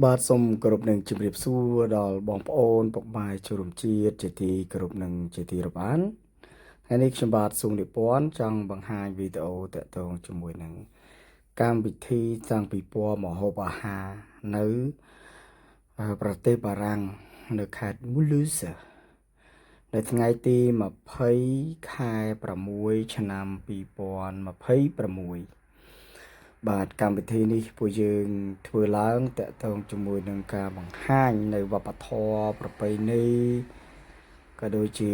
បាទសូមគោរពនឹងជម្រាបសួរដល់បងប្អូនពុកម៉ែជនរួមជាតិជាទីគោរពនឹងជាទីរាប់អានថ្ងៃនេះខ្ញុំបាទសូមនិពន្ធចង់បង្ហាញវីដេអូតាក់ទងជាមួយនឹងកម្មវិធីតាំងពិព័រណ៍ម្ហូបអាហារនៅប្រទេសបារាំងនៅខេត្ត Mulhouse នៅថ្ងៃទី20 ខែ6 ឆ្នាំ2026បាទកម្មវិធីនេះពួកយើងធ្វើឡើងតាក់ទងជាមួយនឹងការបង្ហាញនៅវប្បធម៌ប្រពៃណីក៏ដូចជា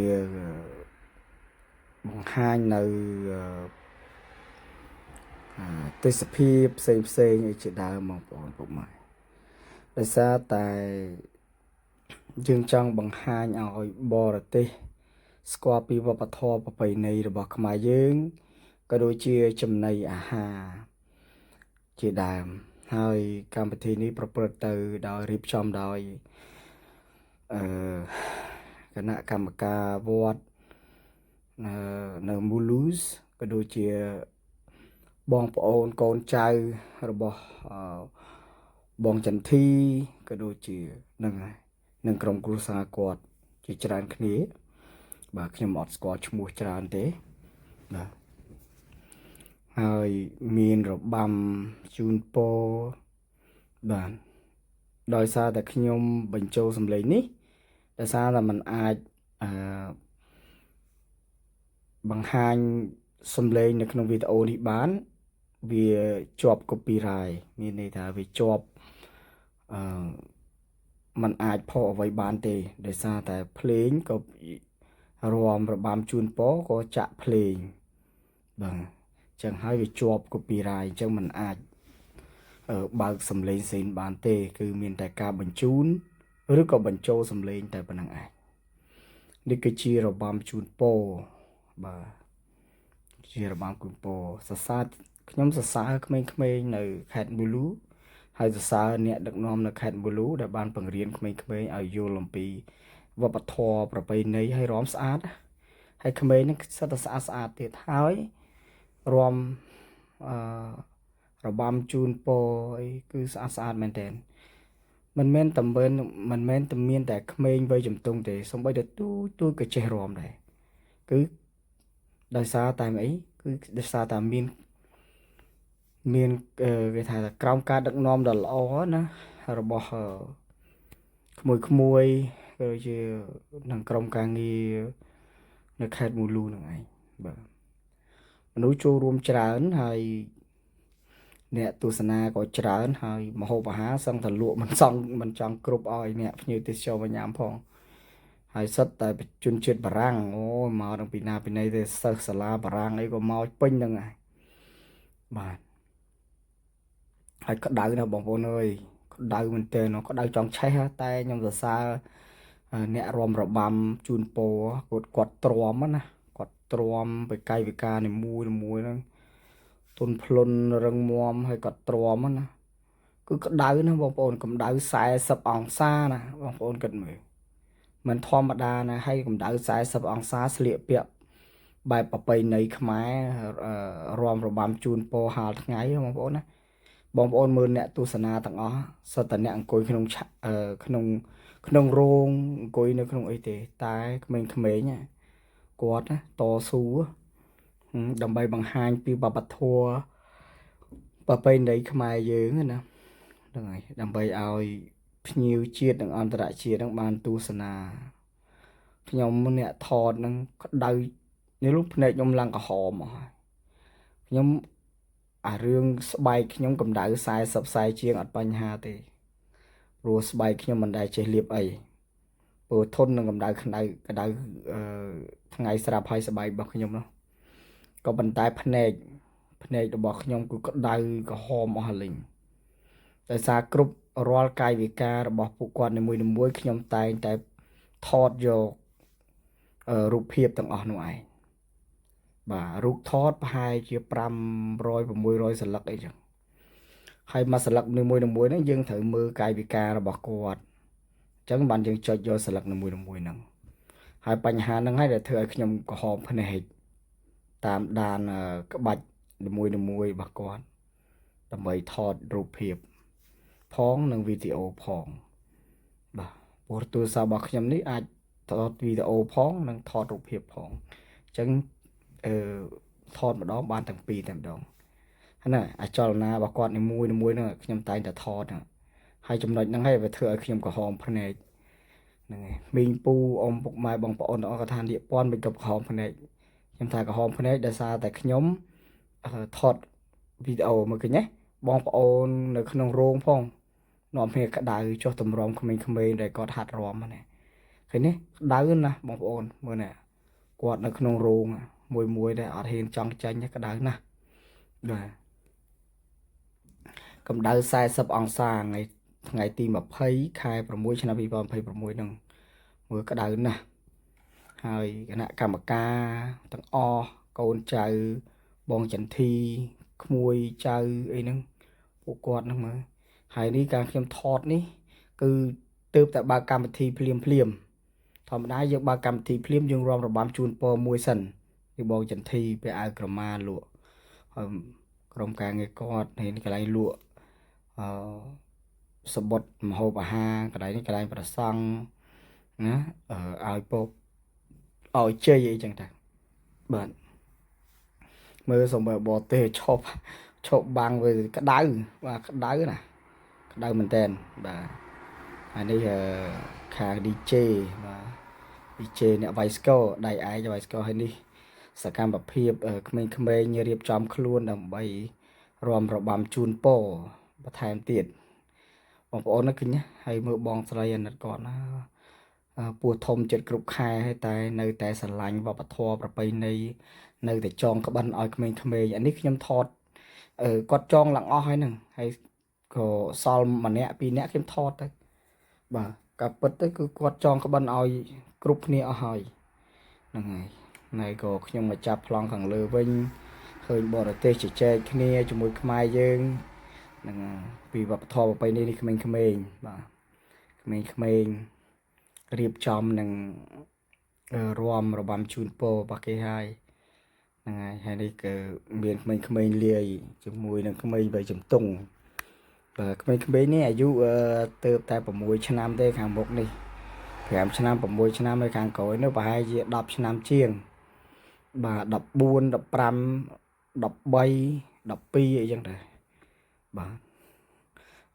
បង្ហាញនៅទេសភាពផ្សេងៗឯជាដើមបងប្អូនពុកម៉ែដោយសារតែយើងចង់បង្ហាញឲ្យបរទេសស្គាល់ពីវប្បធម៌ប្រពៃណីរបស់ខ្មែរយើងក៏ដូចជាចំណីអាហារជាដើមហើយកម្មវិធីនេះប្រព្រឹត្តទៅដោយរៀបចំដោយគណៈកម្មការវត្តនៅ Mulhouse ក៏ដូចជាបងប្អូនកូនចៅរបស់បងចន្ទធីក៏ដូចជានឹងក្រុមគ្រួសារគាត់ជាច្រើនគ្នាបាទខ្ញុំអត់ស្គាល់ឈ្មោះច្រើនទេបាទហើយមានរបាំជូនពរបាទដោយសារតែខ្ញុំបញ្ចូលសម្លេងនេះដោយសារតែมันអាចបង្ហាញសម្លេងនៅក្នុងវីដេអូនេះបានវាជាប់ copyright មានន័យថាវាជាប់มันអាចផុសអ្វីបានទេដោយសារតែភ្លេងក៏រាំរបាំជូនពរក៏ចាក់ភ្លេងបាទអញ្ចឹងហើយវាជាប់ copyright អញ្ចឹងมันអាចបើកសម្លេងផ្សេងបានទេគឺមានតែការបញ្ជូនឬក៏បញ្ចូលសម្លេងតែប៉ុណ្្នឹងឯងនេះគឺជារបាំជូនពរបាទជារបាំជូនពរខ្ញុំសរសើរក្មេងៗនៅខេត្តមូលូហើយសរសើរអ្នកដឹកនាំនៅខេត្តមូលូដែលបានបង្រៀនក្មេងៗឲ្យយល់អំពីវប្បធម៌ប្រពៃណីហើយរាំស្អាតហើយក្មេងហ្នឹងសិតតែស្អាតទៀតហើយរាំរបាំជូនពរអីគឺស្អាតមែនតើមិនមែនតែមានតែក្មេងវ័យជំទង់ទេសូម្បីតែទូក៏ចេះរាំដែរគឺដោយសារតែអីគឺដោយសារតែមានគេថាក្រោមការដឹកនាំដ៏ល្អណារបស់ក្មួយក៏ជានឹងក្រុមការងារនៅខេត្តមូលូនឹងឯងបាទមនុស្សចូលរួមច្រើនហើយអ្នកទស្សនាក៏ច្រើនហើយម្ហូបអាហារសឹងតែលក់មិនចង់គ្រប់ឲ្យអ្នកភ្ញៀវទេសចរមកញ៉ាំផងហើយសិតតែជនជាតិបារាំងអូមកដល់ពីណាពីណីទេសិស្សសាលាបារាំងអីក៏មកពេញហ្នឹងហើយបាទហើយក្តៅណាស់បងប្អូនអើយក្តៅមែនទែនក្តៅចង់ឆេះតែខ្ញុំសរសើរអ្នករាំរបាំជូនពរគាត់ទ្រាំណាគាត់ទ្រាំបេកាយវិការនីមួយហ្នឹងទុនភ្លុនរឹងមាំហើយគាត់ទ្រាំណាគឺក្តៅណាបងប្អូនកម្ដៅ40អង្សាណាបងប្អូនគិតមើលមិនធម្មតាណាហើយកម្ដៅ40អង្សាស្លៀកពាក់បែបប្រពៃណីខ្មែររាំរបាំជូនពរហាលថ្ងៃបងប្អូនណាបងប្អូនមើលអ្នកទស្សនាទាំងអស់សុទ្ធតែអ្នកអង្គុយក្នុងរោងអង្គុយនៅក្នុងអីទេតែក្មេងៗគាត់ណាតស៊ូដើម្បីបង្ហាញពីវប្បធម៌ប្រពៃណីខ្មែរយើងណាហ្នឹងហើយដើម្បីឲ្យភ្ញៀវជាតិនិងអន្តរជាតិនឹងបានទស្សនាខ្ញុំអ្នកថតនឹងក្តៅនេះលោកភ្នែកខ្ញុំឡើងក្រហមអស់ហើយខ្ញុំអារឿងស្បែកខ្ញុំកម្ដៅ40 ជាងអត់បញ្ហាទេព្រោះស្បែកខ្ញុំមិនដែលចេះលាបអីព្រោះធន់នឹងកម្ដៅក្តៅថ្ងៃស្រាប់ហើយស្បែករបស់ខ្ញុំនោះក៏ប៉ុន្តែភ្នែករបស់ខ្ញុំគឺក្តៅក្រហមអស់លេងដោយសារគ្រប់រាល់កាយវិការរបស់ពួកគាត់នីមួយខ្ញុំតែងតែថតយករូបភាពទាំងអស់នោះឯងបាទរូបថតប្រហែលជា500 600សន្លឹកអីចឹងហើយមួយសន្លឹកនីមួយហ្នឹងយើងត្រូវមើលកាយវិការរបស់គាត់អញ្ចឹងបានយើងចុចយកសន្លឹកនីមួយហ្នឹងហើយបញ្ហាហ្នឹងហើយដែលធ្វើឲ្យខ្ញុំក្រហមភ្នែកតាមដានក្បាច់នីមួយរបស់គាត់ដើម្បីថតរូបភាព ផងនិងវីដេអូផងបាទព្រោះទូរស័ព្ទរបស់ខ្ញុំនេះអាចថតវីដេអូផងនិងថតរូបភាពផងអញ្ចឹងថតម្ដងបានទាំងពីរតែម្ដងណាអាចលនារបស់គាត់នីមួយហ្នឹងខ្ញុំតែងតែថតហើយចំណុចហ្នឹងហើយវាធ្វើឲ្យខ្ញុំក្រហមភ្នែកហ្នឹងហើយមីងពូអ៊ំពុកម៉ែបងប្អូនទាំងអស់ក៏ថានៀកពាន់មិនក៏ក្រហមភ្នែកខ្ញុំថាក្រហមភ្នែកដោយសារតែខ្ញុំថតវីដេអូមើលឃើញទេបងប្អូននៅក្នុងរោងផងនាំគ្នាក្តៅចុះតម្រាំក្មេងៗដែលគាត់ហាត់រាំណាឃើញទេក្តៅណាស់បងប្អូនមើលណាគាត់នៅក្នុងរោងមួយដែលអត់ហ៊ានចង់ចាញ់ក្តៅណាស់បាទកម្ដៅ40អង្សាថ្ងៃទី20ខែ6ឆ្នាំ2026ហ្នឹងមើលក្តៅណាស់ហើយគណៈកម្មការទាំងអស់កូនចៅបងចន្ទធីក្មួយចៅអីហ្នឹងពួកគាត់ហ្នឹងមើលហើយនេះការខ្ញុំថតនេះគឺទើបតែបើកកម្មវិធីភ្លាមធម្មតាយើងបើកកម្មវិធីភ្លាមយើងរាំរបាំជូនពរមួយសិនពីបងចន្ទធីពេលអាវក្រមាលក់ហើយក្រុមការងារគាត់នេះកន្លែងលក់សបុតម្ហូបអាហារកន្លែងនេះកន្លែងប្រសង់ណាឲ្យពកឲ្យជ័យអីចឹងតាបាទមើលសំបីបរទេសឈប់បាំងវាក្តៅបាទក្តៅណាក្តៅមែនតើបាទហើយនេះខាង DJ បាទ DJ អ្នកវាយស្គរដៃឯងវាយស្គរហើយនេះសកម្មភាពក្មេងៗរៀបចំខ្លួនដើម្បីរាំរបាំជូនពរបន្ថែមទៀតបងប្អូនណាឃើញណាហើយមើលបងស្រីអាណិតគាត់ណាពោះធំចិត្តគ្រប់ខែហើយតែនៅតែស្រឡាញ់វប្បធម៌ប្រពៃណីនៅតែចងក្បិនឲ្យក្មេងៗអានេះខ្ញុំថតគាត់ចងឡើងអស់ហើយហ្នឹងហើយក៏សល់ម្នាក់ពីរនាក់ខ្ញុំថតទៅបាទក៏ពិតទៅគឺគាត់ចងក្បិនឲ្យគ្រប់គ្នាអស់ហើយហ្នឹងហើយណៃក៏ខ្ញុំមកចាប់ប្លង់ខាងលើវិញឃើញបរទេសជជែកគ្នាជាមួយខ្មែរយើងហ្នឹងពីវប្បធម៌ប្រពៃណីនេះក្មេងៗបាទក្មេងៗរៀបចំនឹងរាំរបាំជូនពររបស់គេហើយហ្នឹងហើយនេះគឺមានក្មេងៗលាយជាមួយនឹងក្មេងវ័យជំទង់បាទក្មេងៗនេះអាយុទៅតែ6ឆ្នាំទេខាងមុខនេះ5ឆ្នាំ6ឆ្នាំហើយខាងក្រោយនោះប្រហែលជា10ឆ្នាំជាងបាទ14 15 13 12អីចឹងដែរបាទ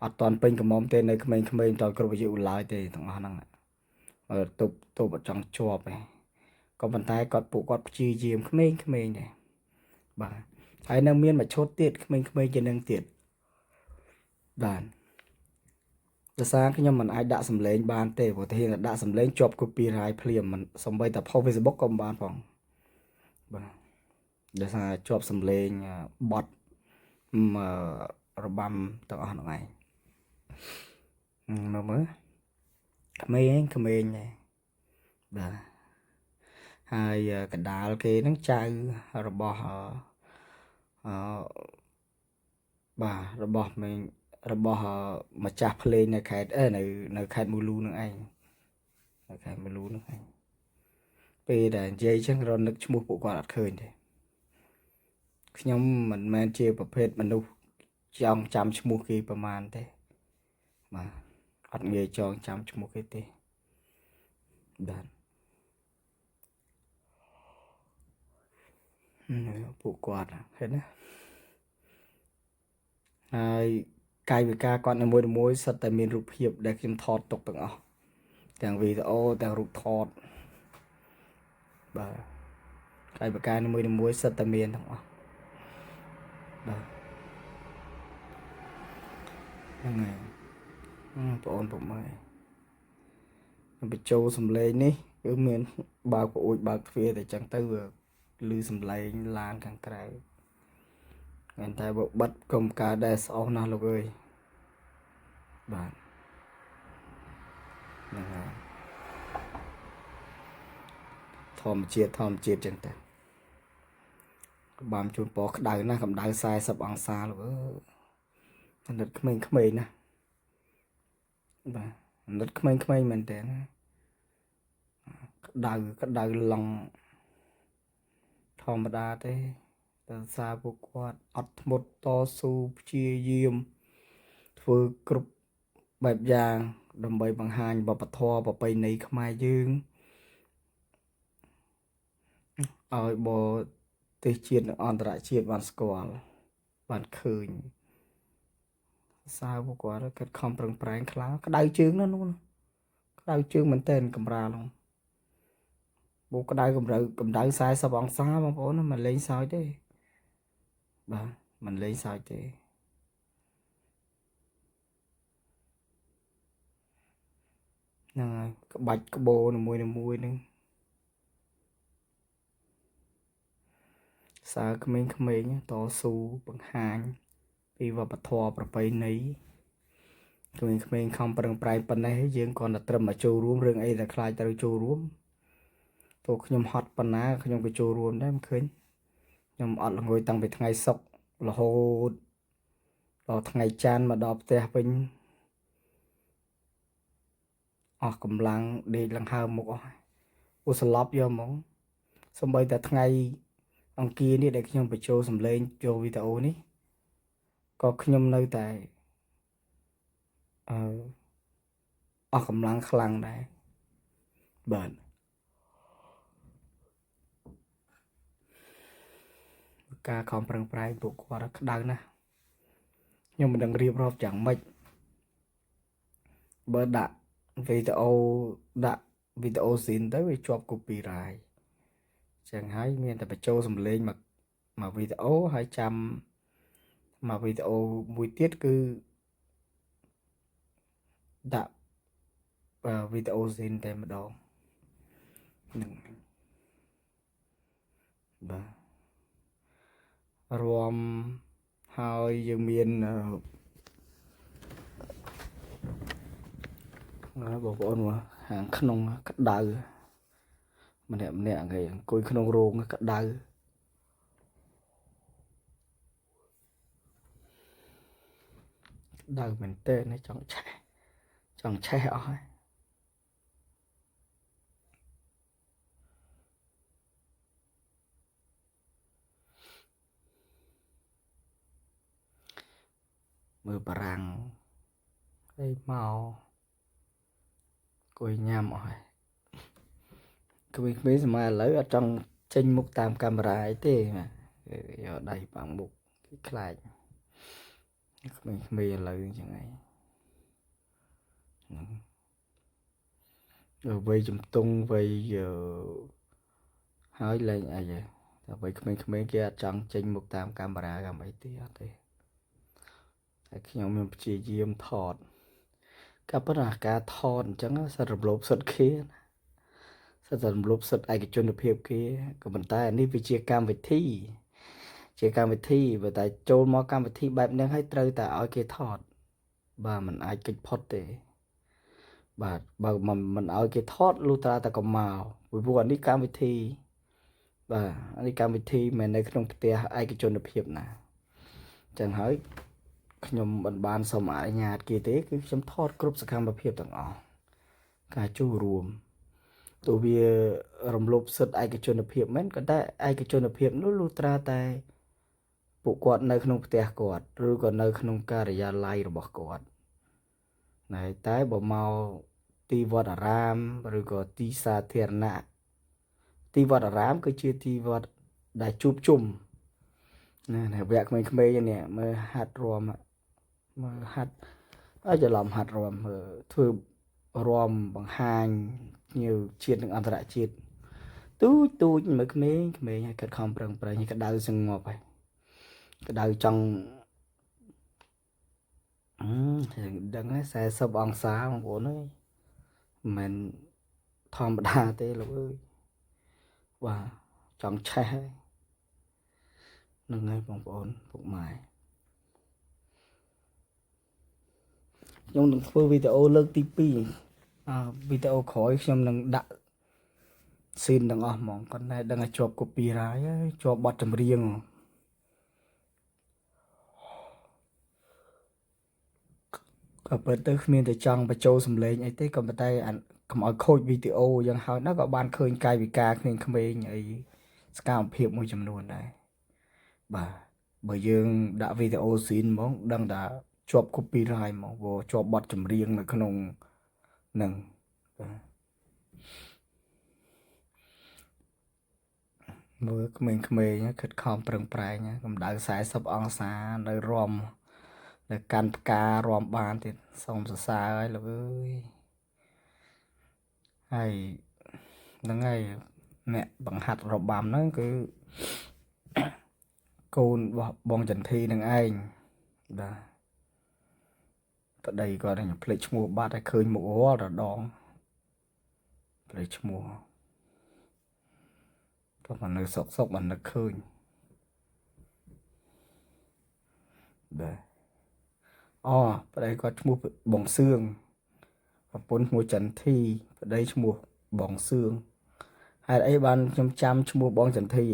អត់តាន់ពេញកំមុំទេនៅក្មេងៗតគ្រប់អាយុឡើយទេទាំងអស់ហ្នឹងទប់អត់ចង់ជាប់ទេក៏ប៉ុន្តែពួកគាត់ព្យាយាមក្មេងដែរបាទហើយនៅមានមួយឈុតទៀតក្មេងជាងនឹងទៀតបាទដោយសារខ្ញុំមិនអាចដាក់សំឡេងបានទេព្រោះតែដាក់សំឡេងជាប់ copyright ភ្លាមមិនសំបីតែ post Facebook ក៏មិនបានផងបាទដោយសារជាប់សំឡេងបត់របាំទាំងអស់ហ្នឹងឯងមើលក្មេងដែរបាទហើយកណ្ដាលគេហ្នឹងចៅរបស់បាទរបស់ម្ចាស់ភ្លេងនៅខេត្តនៅខេត្តមូលូនឹងឯងនៅខេត្តមូលូនឹងឯងពេលដែលនិយាយចឹងរនឹកឈ្មោះពួកគាត់អត់ឃើញទេខ្ញុំមិនមែនជាប្រភេទមនុស្សចង់ចាំឈ្មោះគេប្រហែលទេបាទអត់ងាយចងចាំឈ្មោះគេទេបាទពួកគាត់ឃើញណាហើយកាយវិការគាត់នីមួយសិតតែមានរូបភាពដែលខ្ញុំថតទុកទាំងអស់ទាំងវីដេអូទាំងរូបថតបាទកាយវិការនីមួយសិតតែមានទាំងអស់បាទហ្នឹងហើយបងប្អូនពុកម៉ែបញ្ចូលសំឡេងនេះគឺមានបើកប្អួយបើកទ្វារតែចឹងទៅវាឮសំឡេងឡានខាងក្រៅតែបើបិទកុំការដែលស្អុះណាស់លោកអើយបាទហ្នឹងហើយធម្មជាតិចឹងទៅបានជូនពរក្តៅណាស់កម្ដៅ40អង្សាលោកអើយអាណិតក្មេងណាបាទអាណិតក្មេងមែនតើក្តៅឡង់ធម្មតាទេតែសារពួកគាត់អត់ធ្មត់តស៊ូព្យាយាមធ្វើគ្រប់ បែបយ៉ាងដើម្បីបង្ហាញវប្បធម៌ប្រពៃណីខ្មែរយើងឲ្យបរទេសជាតិនិងអន្តរជាតិបានស្គាល់បានឃើញសារពួកគាត់គាត់ខំប្រឹងប្រែងខ្លាំងក្តៅជើងណានោះក្តៅជើងមែនតើកម្រាលហ្នឹងបូក្តៅកម្ដៅ40 អង្សាបងប្អូនមិនលេងសើចទេបាទមិនលេងសើចទេហ្នឹងហើយក្បាច់ក្បូរនីមួយហ្នឹងសារក្មេងៗតស៊ូបង្ហាញពីវប្បធម៌ប្រពៃណីក្មេងៗខំប្រឹងប្រែងប៉ុណ្ណេះយើងគ្រាន់តែត្រឹមមកចូលរួមរឿងអីដែលខ្លាចត្រូវចូលរួមទោះខ្ញុំហត់ប៉ុណ្ណាខ្ញុំក៏ចូលរួមដែរមិនឃើញខ្ញុំអត់ល្ងុយតាំងពីថ្ងៃសុក្ររហូតដល់ថ្ងៃច័ន្ទមកដល់ផ្ទះវិញអស់កម្លាំងដេកឡើងហើមមុខអស់អូស្លាប់យកហ្មងសំបីតែថ្ងៃអង្គារនេះដែលខ្ញុំបញ្ចូលសម្លេងចូលវីដេអូនេះក៏ខ្ញុំនៅតែអស់កម្លាំងខ្លាំងដែរបាទការខំប្រឹងប្រែងពួកគាត់ក្តៅណាស់ខ្ញុំមិនដឹងរៀបរាប់យ៉ាងម៉េចបើដាក់វីដេអូស៊ីនទៅវាជាប់ copyright ចឹងហើយមានតែបញ្ចូលសំឡេងមកវីដេអូហើយចាំមកវីដេអូមួយទៀតគឺដាក់វីដេអូស៊ីនតែម្ដងហ្នឹងបាទរួមហើយយើងមានបងប្អូនហាងក្នុងក្តៅម្នាក់គេអង្គុយក្នុងរោងក្តៅមែនតើចង់ឆេះអស់ហើយមើលបារាំងហើយមកគួយញ៉ាំអស់ហើយក្មេងៗសម័យឥឡូវអត់ចង់ចេញមុខតាមកាមេរ៉ាអីទេយកដៃបាំងមុខគេខ្លាចក្មេងៗឥឡូវអញ្ចឹងហើយវ័យជំទង់វ័យហើយលែងអីទេតែវ័យក្មេងៗគេអត់ចង់ចេញមុខតាមកាមេរ៉ាកម្មអីទេអត់ទេតែខ្ញុំមានព្យាយាមថតក៏ប៉ុន្តែការថតអញ្ចឹងសិតរំលោភសិទ្ធិគេណាសិតរំលោភសិទ្ធិឯកជនភាពគេក៏ប៉ុន្តែនេះវាជាកម្មវិធីបើតែចូលមកកម្មវិធីបែបហ្នឹងឲ្យត្រូវតែឲ្យគេថតបាទมันអាចគេចផុតទេបាទបើមិនឲ្យគេថតលុះត្រាតែកុំមកព្រោះអានេះកម្មវិធីបាទអានេះកម្មវិធីមិននៅក្នុងផ្ទះឯកជនភាពណាអញ្ចឹងហើយខ្ញុំមិនបានសូមអនុញ្ញាតគេទេគឺខ្ញុំថតគ្រប់សកម្មភាពទាំងអស់ការចូលរួមទោះវារំលោភសិទ្ធិឯកជនភាពមែនក៏តែឯកជនភាពនោះលុះត្រាតែពួកគាត់នៅក្នុងផ្ទះគាត់ឬក៏នៅក្នុងការិយាល័យរបស់គាត់ណែតែបើមកទីវត្តអារាមឬក៏ទីសាធារណៈទីវត្តអារាមគឺជាទីវត្តដែលជួបជុំណាវគ្គក្មេងៗនេះមើលហាត់រួមមើលហាត់ឲ្យច្រឡំហាត់រួមធ្វើរួមបង្ហាញញៀវជាតិនិងអន្តរជាតិទូចមើលក្មេងឲ្យកាត់ខំប្រឹងប្រែងឲ្យក្តៅសងប់ហើយក្តៅចង់ដឹងហើយ40 អង្សាបងប្អូនអើយមិនមែនធម្មតាទេលោកអើយបាទចង់ឆេះហើយនឹងហើយបងប្អូនពុកម៉ែខ្ញុំនឹងធ្វើវីដេអូលើកទី2វីដេអូក្រោយខ្ញុំនឹងដាក់ស៊ីនទាំងអស់ហ្មងគាត់តែដឹងឲ្យជាប់ copyright ហើយជាប់បទចម្រៀងក៏ពិតទៅគ្មានតែចង់បញ្ចូលសម្លេងអីទេក៏ប៉ុន្តែកុំឲ្យខូចវីដេអូយ៉ាងហោចណាស់ក៏បានឃើញកាយវិការក្មេងៗអីសកម្មភាពមួយចំនួនដែរបាទបើយើងដាក់វីដេអូស៊ីនហ្មងដឹងថា ជាប់ copyright មកព្រោះជាប់បទចម្រៀងនៅក្នុងនឹងមើលក្មេងៗខិតខំប្រឹងប្រែងកម្ដៅ40 អង្សានៅរំនៅកាន់ផ្ការំបានទៀតសូមសរសើរហើយលោកអើយហើយហ្នឹងហើយអ្នកបង្ហាត់របាំហ្នឹងគឺកូនរបស់បងចន្ទធីនឹងឯងបាទប្តីគាត់នឹងភ្លេចឈ្មោះបាត់ហើយឃើញមុខរាល់ដងភ្លេចឈ្មោះក៏មកនៅសុកមិននឹកឃើញបាទអូប្តីគាត់ឈ្មោះបងសឿងប្រពន្ធឈ្មោះចន្ទធីប្តីឈ្មោះបងសឿងហេតុអីបានខ្ញុំចាំឈ្មោះបងចន្ទធី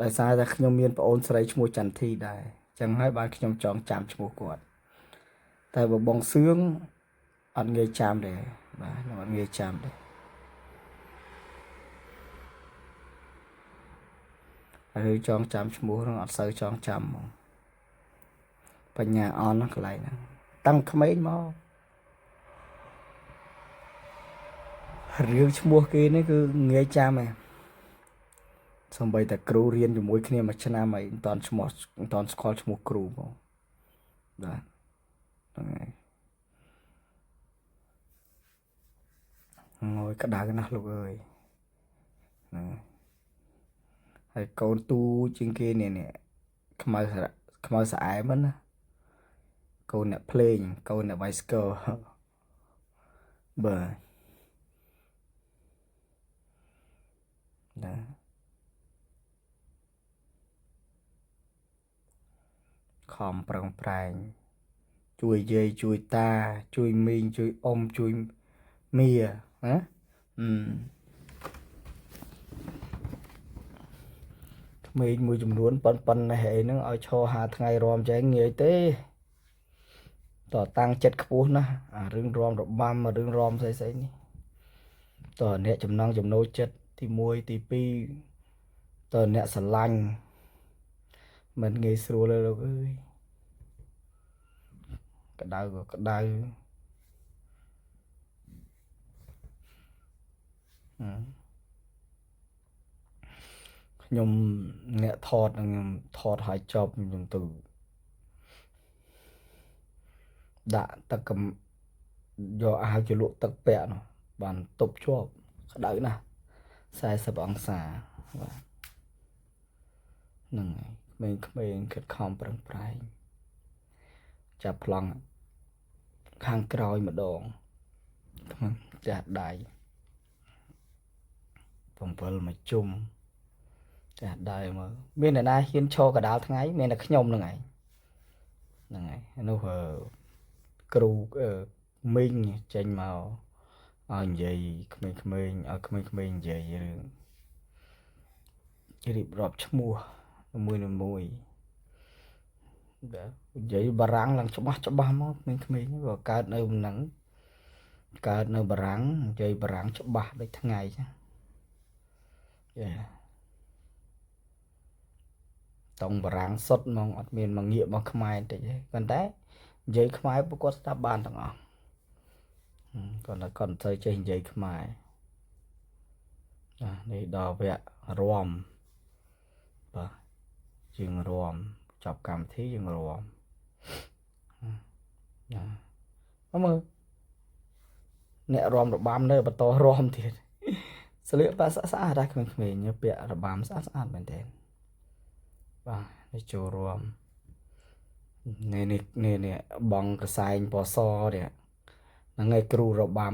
ដោយសារតែខ្ញុំមានប្អូនស្រីឈ្មោះចន្ទធីដែរអញ្ចឹងហើយបានខ្ញុំចងចាំឈ្មោះគាត់តែបងសឿងអត់ងាយចាំទេបាទខ្ញុំអត់ងាយចាំទេហើយចងចាំឈ្មោះនឹងអត់សូវចងចាំហ្មងបញ្ញាអន់កន្លែងហ្នឹងតាំងក្មេងមករឿងឈ្មោះគេនេះគឺងាយចាំឯងសំបីតែគ្រូរៀនជាមួយគ្នាមួយឆ្នាំអីមិនតាន់ឈ្មោះមិនតាន់ស្គាល់ឈ្មោះគ្រូហ្មងបាទហ្នឹងហើយងយក្តៅណាស់លោកអើយហ្នឹងហើយកូនទូជាងគេនេះខ្មៅស្អែមណាកូនអ្នកភ្លេងកូនអ្នកវាយស្គរបាទណាខំប្រឹងប្រែងជួយយាយជួយតាជួយមីងជួយអ៊ំជួយមីណាក្មេងមួយចំនួនប៉ុននេះអីហ្នឹងឲ្យឈរ5ថ្ងៃរំចែងងាយទេតតាំងចិត្តខ្ពស់ណាស់អារឿងរំរបាំរឿងរំស្អីនេះតអ្នកចំណងចំណូលចិត្តទី1ទី2តអ្នកស្រឡាញ់មិនងាយស្រួលទេលោកអើយក្តៅក៏ក្តៅខ្ញុំអ្នកថតខ្ញុំថតឲ្យចប់ខ្ញុំទៅដាក់ទឹកយកអាវជលក់ទឹកពាក់នោះបានទប់ជាប់ក្តៅណាស់40 អង្សាបាទហ្នឹងហើយក្មេងៗខិតខំប្រឹងប្រែងចាប់ប្លង់ខាងក្រោយម្ដងចាស់ដៃ7មកជុំចាស់ដៃមើលមានអ្នកណាហ៊ានឈរកដាលថ្ងៃមានតែខ្ញុំហ្នឹងហើយនោះគ្រូមីងចេញមកឲ្យនិយាយក្មេងៗឲ្យក្មេងៗនិយាយរឿងរៀបរាប់ឈ្មោះមួយបាទនិយាយបារាំងឡើងច្បាស់មកក្មេងៗក៏កើតនៅហ្នឹងកើតនៅបារាំងនិយាយបារាំងច្បាស់ដូចថ្ងៃចឹងតង់បារាំងសុទ្ធហ្មងអត់មានមកងាកមកខ្មែរតិចទេប៉ុន្តែនិយាយខ្មែរពួកគាត់ស្ដាប់បានទាំងអស់គាត់មិនសូវចេះនិយាយខ្មែរនេះដល់វគ្គរំបាទយើងរំចប់កម្មវិធីយើងរំមើលអ្នករំរបាំនៅបន្តរំទៀតស្លៀកពាក់ស្អាតដែរក្មេងៗពាក់របាំស្អាតមែនទែនបាទនេះចូលរួមនេះបងកសែងពសនេះហ្នឹងឯងគ្រូរបាំ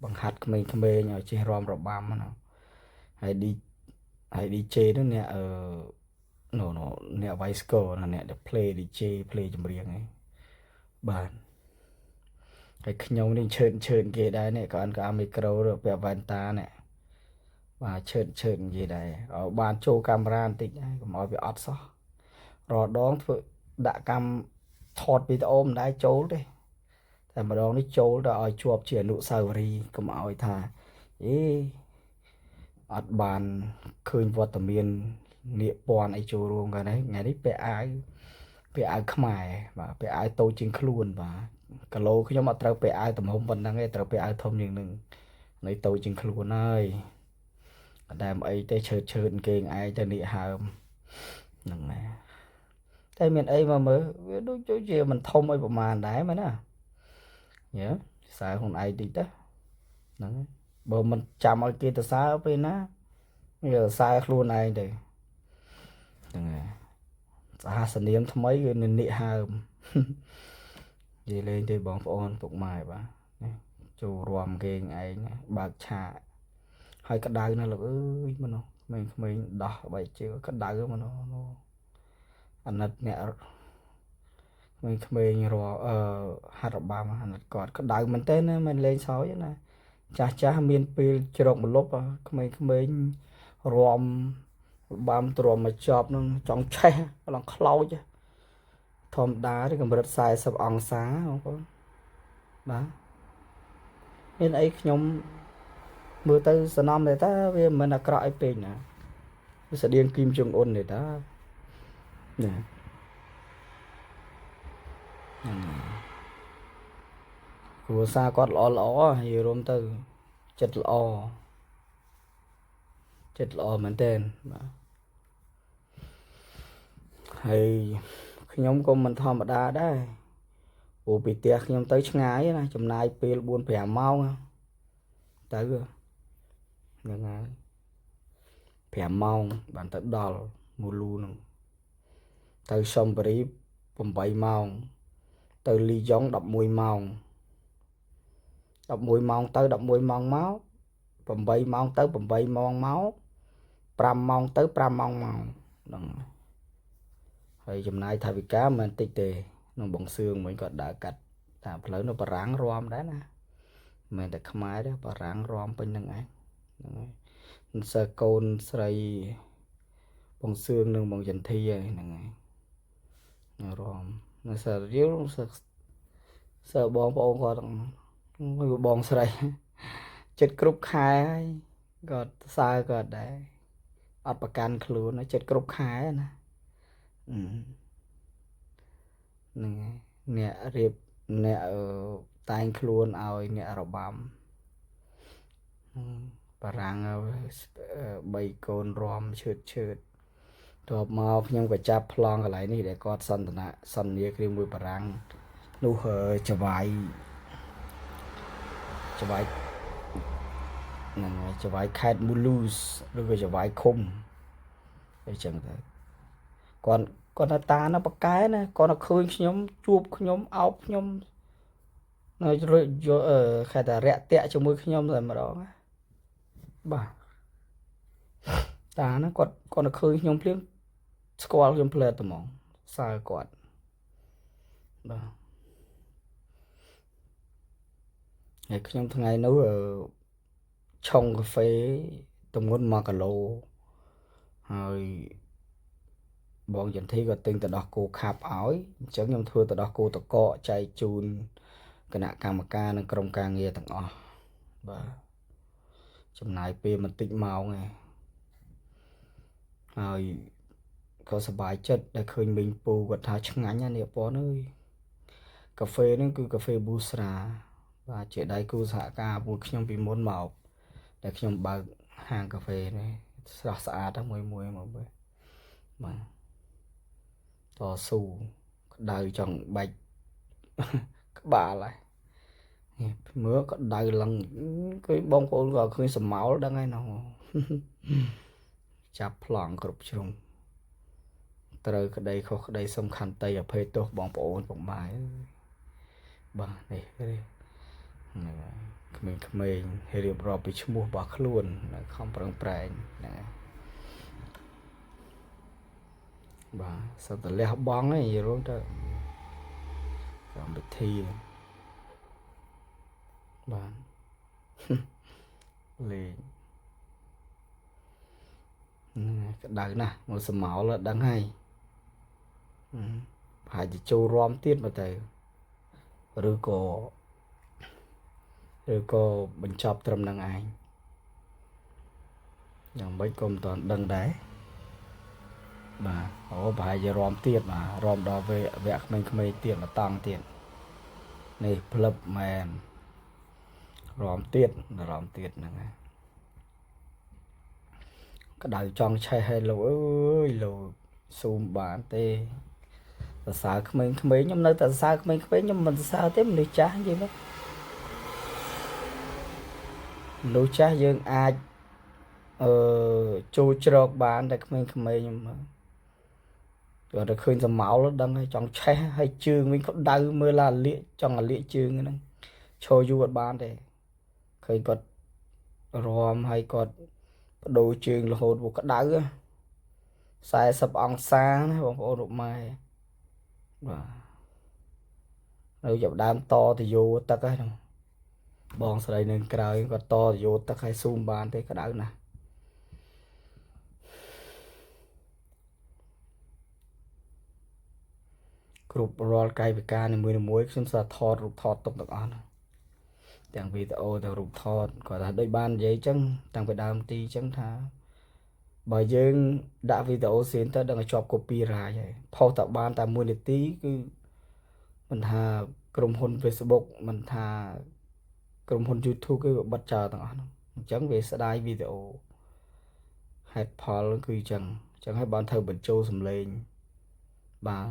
បង្ហាត់ក្មេងៗឲ្យចេះរាំរបាំណាហើយ DJ នោះអ្នកអ្នកវាយស្គរណាអ្នក play DJ play ចម្រៀងហ្នឹងបាទហើយខ្ញុំនេះឈើនគេដែរនេះក៏អត់មីក្រូពាក់វ៉ែនតានេះបាទឈើននិយាយដែរឲ្យបានចូលកាមេរ៉ាបន្តិចហើយកុំឲ្យវាអត់សោះរាល់ដងធ្វើដាក់កម្មថតវីដេអូមិនដែរចូលទេតែម្ដងនេះចូលទៅឲ្យជាប់ជាអនុស្សាវរីយ៍កុំឲ្យថាអត់បានឃើញវត្តមាននាគពណ៌អីចូលរួមកាលនេះថ្ងៃនេះពាក់អាវ ពាក់អាវខ្មែរបាទពាក់អាវតូចជាងខ្លួនបាទគីឡូខ្ញុំអត់ត្រូវពាក់អាវទំហំប៉ុណ្ណឹងទេត្រូវពាក់អាវធំជាងនឹងនៅតូចជាងខ្លួនហើយអត់ដែលអីទេឈើគេងឯងទៅនេះហើមហ្នឹងណាតែមានអីមកមើលវាដូចជាមិនធំអីប្រហែលដែរមែនណាយេសើខ្លួនឯងតិចទៅហ្នឹងបើមិនចាំឲ្យគេទៅសើពេលណាវាសើខ្លួនឯងទៅហ្នឹងហើយសហសនាមថ្មីគឺនិហើមនិយាយលេងទេបងប្អូនពុកម៉ែបាទចូលរួមគេងឯងបើកឆាកហើយក្តៅណាស់លោកអើយមនុស្សក្មេងៗដោះបែកជើក្តៅមនុស្សអាណិតអ្នកក្មេងៗហាត់របាំអាណិតគាត់ក្តៅមែនទេណាមិនលេងសើចណាចាស់មានពេលជ្រកម្លប់ក្មេងៗរំបាំទ្រាំមកជាប់នឹងចង់ឆេះកន្លងខ្លោចធម្មតាទេកម្រិត40អង្សាបងប្អូនបាទមានអីខ្ញុំមើលទៅសំណំទេតាវាមិនអាក្រក់អីពេកណាវាស្តៀងគីមជុងអ៊ុនទេតាណាគ្រួសារគាត់ល្អនិយាយរួមទៅចិត្តល្អមែនទែនបាទហើយខ្ញុំក៏មិនធម្មតាដែរព្រោះពីផ្ទះខ្ញុំទៅឆ្ងាយណាចំណាយពេល4-5ម៉ោងទៅហ្នឹងហើយ5ម៉ោងបានទៅដល់មូលូហ្នឹងទៅសំបរី8ម៉ោងទៅលីយ៉ុង11ម៉ោង11ម៉ោងទៅ11ម៉ោងមក8ម៉ោងទៅ8ម៉ោងមក5ម៉ោងទៅ5ម៉ោងមកហ្នឹងហើយចំណាយថវិកាមិនតិចទេក្នុងបងសឿងវិញគាត់ដើរកាត់តាមផ្លូវនៅបារាំងរំដែរណាមិនតែខ្មែរទេបារាំងរំពេញហ្នឹងឯងហ្នឹងហើយសើកូនស្រីបងសឿងនិងបងចន្ទធីហ្នឹងហើយរំនៅសើរៀលសើបងប្អូនគាត់បងស្រីចិត្តគ្រប់ខែហើយគាត់សើគាត់ដែរអត់ប្រកាន់ខ្លួនចិត្តគ្រប់ខែណាហ្នឹងហើយអ្នករៀបអ្នកតែងខ្លួនឲ្យអ្នករបាំបារាំង3កូនរំឈឺតតបមកខ្ញុំក៏ចាប់ប្លង់កន្លែងនេះដែលគាត់សន្នាគ្រាមួយបារាំងនោះចវាយហ្នឹងហើយចវាយខេត្តមូលូសឬក៏ចវាយឃុំអីចឹងទៅគាត់តាណាប៉កែណាគាត់ឃើញខ្ញុំជួបខ្ញុំអោបខ្ញុំនៅខេត្តតារាក់តាក់ជាមួយខ្ញុំតែម្ដងបាទតាណាគាត់ឃើញខ្ញុំភ្លាមស្គាល់ខ្ញុំផ្លែតហ្មងសើគាត់បាទហើយខ្ញុំថ្ងៃនោះឆុងកាហ្វេទម្ងន់1គីឡូហើយបងចន្ទធីក៏ទិញទៅដោះគោខាប់ឲ្យអញ្ចឹងខ្ញុំធ្វើទៅដោះគោតកកចែកជូនគណៈកម្មការនិងក្រុមការងារទាំងអស់បាទចំណាយពេលបន្តិចម៉ោងឯងហើយក៏សប្បាយចិត្តដែលឃើញមីងពូគាត់ថាឆ្ងាញ់ណាស់នេះបងអើយកាហ្វេនេះគឺកាហ្វេប៊ូស្រាបាទជាដៃគូសហការមួយខ្ញុំពីមុនមកដែលខ្ញុំបើកហាងកាហ្វេនេះស្រស់ស្អាតតែមួយមកបាទតស៊ូក្តៅចង់បាច់ក្បាលហើយមើលក៏ដៅឡើងគឺបងប្អូនក៏ឃើញសមោលដឹងហើយណោះចាប់ប្លង់គ្រប់ជ្រុងត្រូវក្តីខុសក្តីសំខាន់តៃអភ័យទោសបងប្អូនពុកម៉ែបាទនេះក្មេងៗរៀបរាប់ពីឈ្មោះរបស់ខ្លួនខំប្រឹងប្រែងណាបាទសិតតលះបងឯងរួមទៅកម្មវិធីបាទលេងក្តៅណាស់មកសមោលដឹងហើយប្រហែលជាចូលរំទៀតមកទៅឬក៏បញ្ចប់ត្រឹមនឹងឯងយ៉ាងម៉េចក៏មិនទាន់ដឹងដែរ បាទអូប្រហែលជារំទៀតបាទរំដល់វគ្គក្មេងៗទៀតមកតង់ទៀតនេះផ្លឹបមែនរំទៀតហ្នឹងហើយក្តៅចង់ឆេះឲ្យលោកអើយលោកស៊ូមបានទេសរសើរក្មេងៗខ្ញុំនៅតែសរសើរក្មេងៗខ្ញុំមិនសរសើរទេមនុស្សចាស់និយាយមកមនុស្សចាស់យើងអាចចូលជ្រកបានតែក្មេងៗខ្ញុំគាត់ទៅឃើញសមោលដឹងហើយចង់ឆេះហើយជើងវិញក្តៅមើលឡាលាកចង់អាលាកជើងហ្នឹងឈរយូរអត់បានទេឃើញគាត់រំហើយគាត់បដូរជើងរហូតមកក្តៅ40អង្សាណាបងប្អូនលោកម៉ែបាទនៅចាប់ដើមតទៅយោទឹកហ្នឹងបងស្រីនៅក្រៅគាត់តទៅយោទឹកហើយស៊ូមបានទេក្តៅណាស់គ្រប់រាល់កាយវិការនីមួយៗខ្ញុំសាថតរូបថតទុកទាំងអស់ហ្នឹងទាំងវីដេអូទាំងរូបថតគាត់ថាដូចបាននិយាយចឹងតាំងពីដើមទីចឹងថាបើយើងដាក់វីដេអូសៀនទៅដឹងតែជាប់ copyright ហើយផុសតែបានតែ1នាទីគឺមិនថាក្រុមហ៊ុន Facebook មិនថាក្រុមហ៊ុន YouTube គឺបិទចោលទាំងអស់ហ្នឹងអញ្ចឹងវាស្ដាយវីដេអូហេតុផលគឺអញ្ចឹងហើយបានធ្វើបញ្ចូលសំឡេងបាទ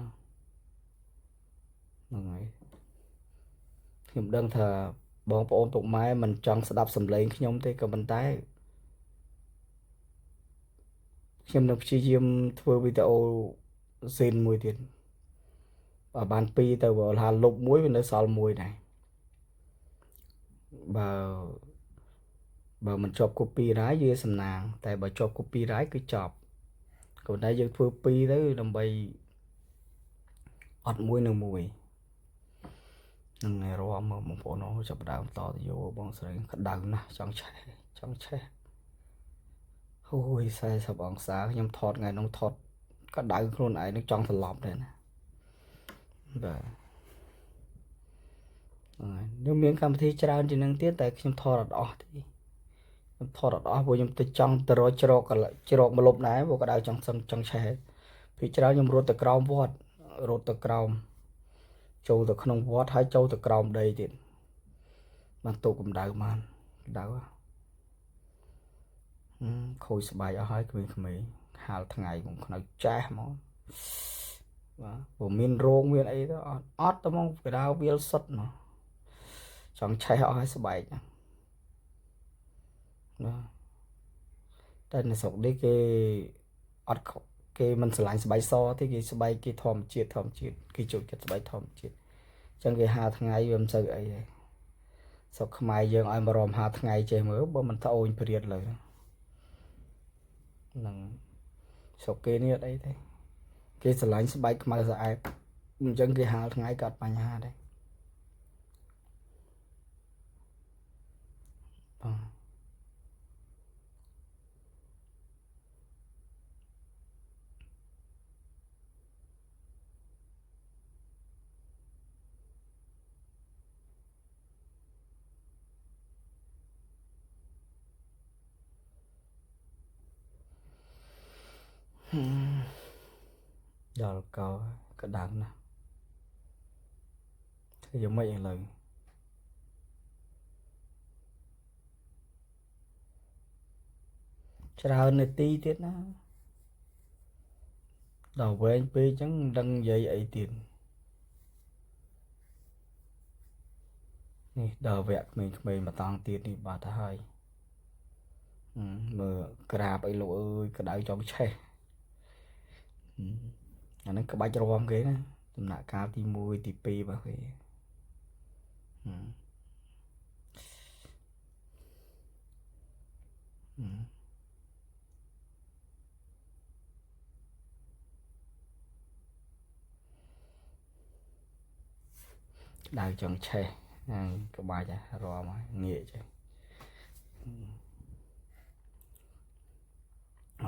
ហ្នឹងហើយខ្ញុំដឹងថាបងប្អូនពុកម៉ែមិនចង់ស្ដាប់សំឡេងខ្ញុំទេក៏ប៉ុន្តែខ្ញុំនឹងព្យាយាមធ្វើវីដេអូស៊ីនមួយទៀតបើបាន2ទៅបើថាលុបមួយវានៅសល់មួយដែរបើមិនជាប់ copyright វាសំណាងតែបើជាប់ copyright គឺចប់ក៏តែយើងធ្វើ2ទៅដើម្បីអត់មួយនៅមួយនឹងរមមកបងប្អូនចាប់ដើមតទៅយោបងស្រីក្តៅណាស់ចង់ឆេះអូយ40អង្សាខ្ញុំថតថ្ងៃនោះថតក្តៅខ្លួនឯងនឹងចង់សន្លប់ដែរណាបាទខ្ញុំមានកម្មវិធីច្រើនជាងនឹងទៀតតែខ្ញុំថតអត់អស់ទេខ្ញុំថតអត់អស់ព្រោះខ្ញុំទៅចង់ទៅរកជ្រកមកលុបដែរព្រោះក្តៅចង់ឆេះពីច្រើនខ្ញុំរត់ទៅក្រោមវត្តរត់ទៅក្រោមចូលទៅក្នុងវត្តហើយចូលទៅក្រោមដីទៀតបានទូកម្ដៅបានក្តៅខូចស្បែកអស់ហើយក្មេងៗហាលថ្ងៃមកខ្នើចាស់ហ្មងបាទព្រោះមានរោងមានអីទៅអត់ទៅមកក្តៅវាលសុតមកចង់ឆេះអស់ហើយស្បែកណាបាទតែនៅស្រុកនេះគេអត់គេមិនស្រឡាញ់ស្បែកសទេគេស្បែកគេធម្មជាតិគេចូលចិត្តស្បែកធម្មជាតិអញ្ចឹងគេហាលថ្ងៃវាមិនសូវអីទេស្រុកខ្មែរយើងឲ្យមករំហាលថ្ងៃចេះមើលបើមិនត្អូញព្រាតលើហ្នឹងស្រុកគេនេះអត់អីទេគេស្រឡាញ់ស្បែកខ្មៅស្អែកអញ្ចឹងគេហាលថ្ងៃក៏អត់បញ្ហាដែរដល់កោក្តៅណាស់ធ្វើយ៉ាងម៉េចឥឡូវច្រើននាទីទៀតណាដល់វែងពេកអញ្ចឹងមិនដឹងនិយាយអីទៀតនេះដល់វគ្គក្មេងៗមកតង់ទៀតនេះបាត់ទៅហើយមើលក្រាបអីលោកអើយក្តៅចង់ឆេះអាហ្នឹងក្បាច់រំគេណាដំណាក់កាលទី1ទី2របស់គេក្តៅចង់ឆេះក្បាច់រំហើយងាកចេះ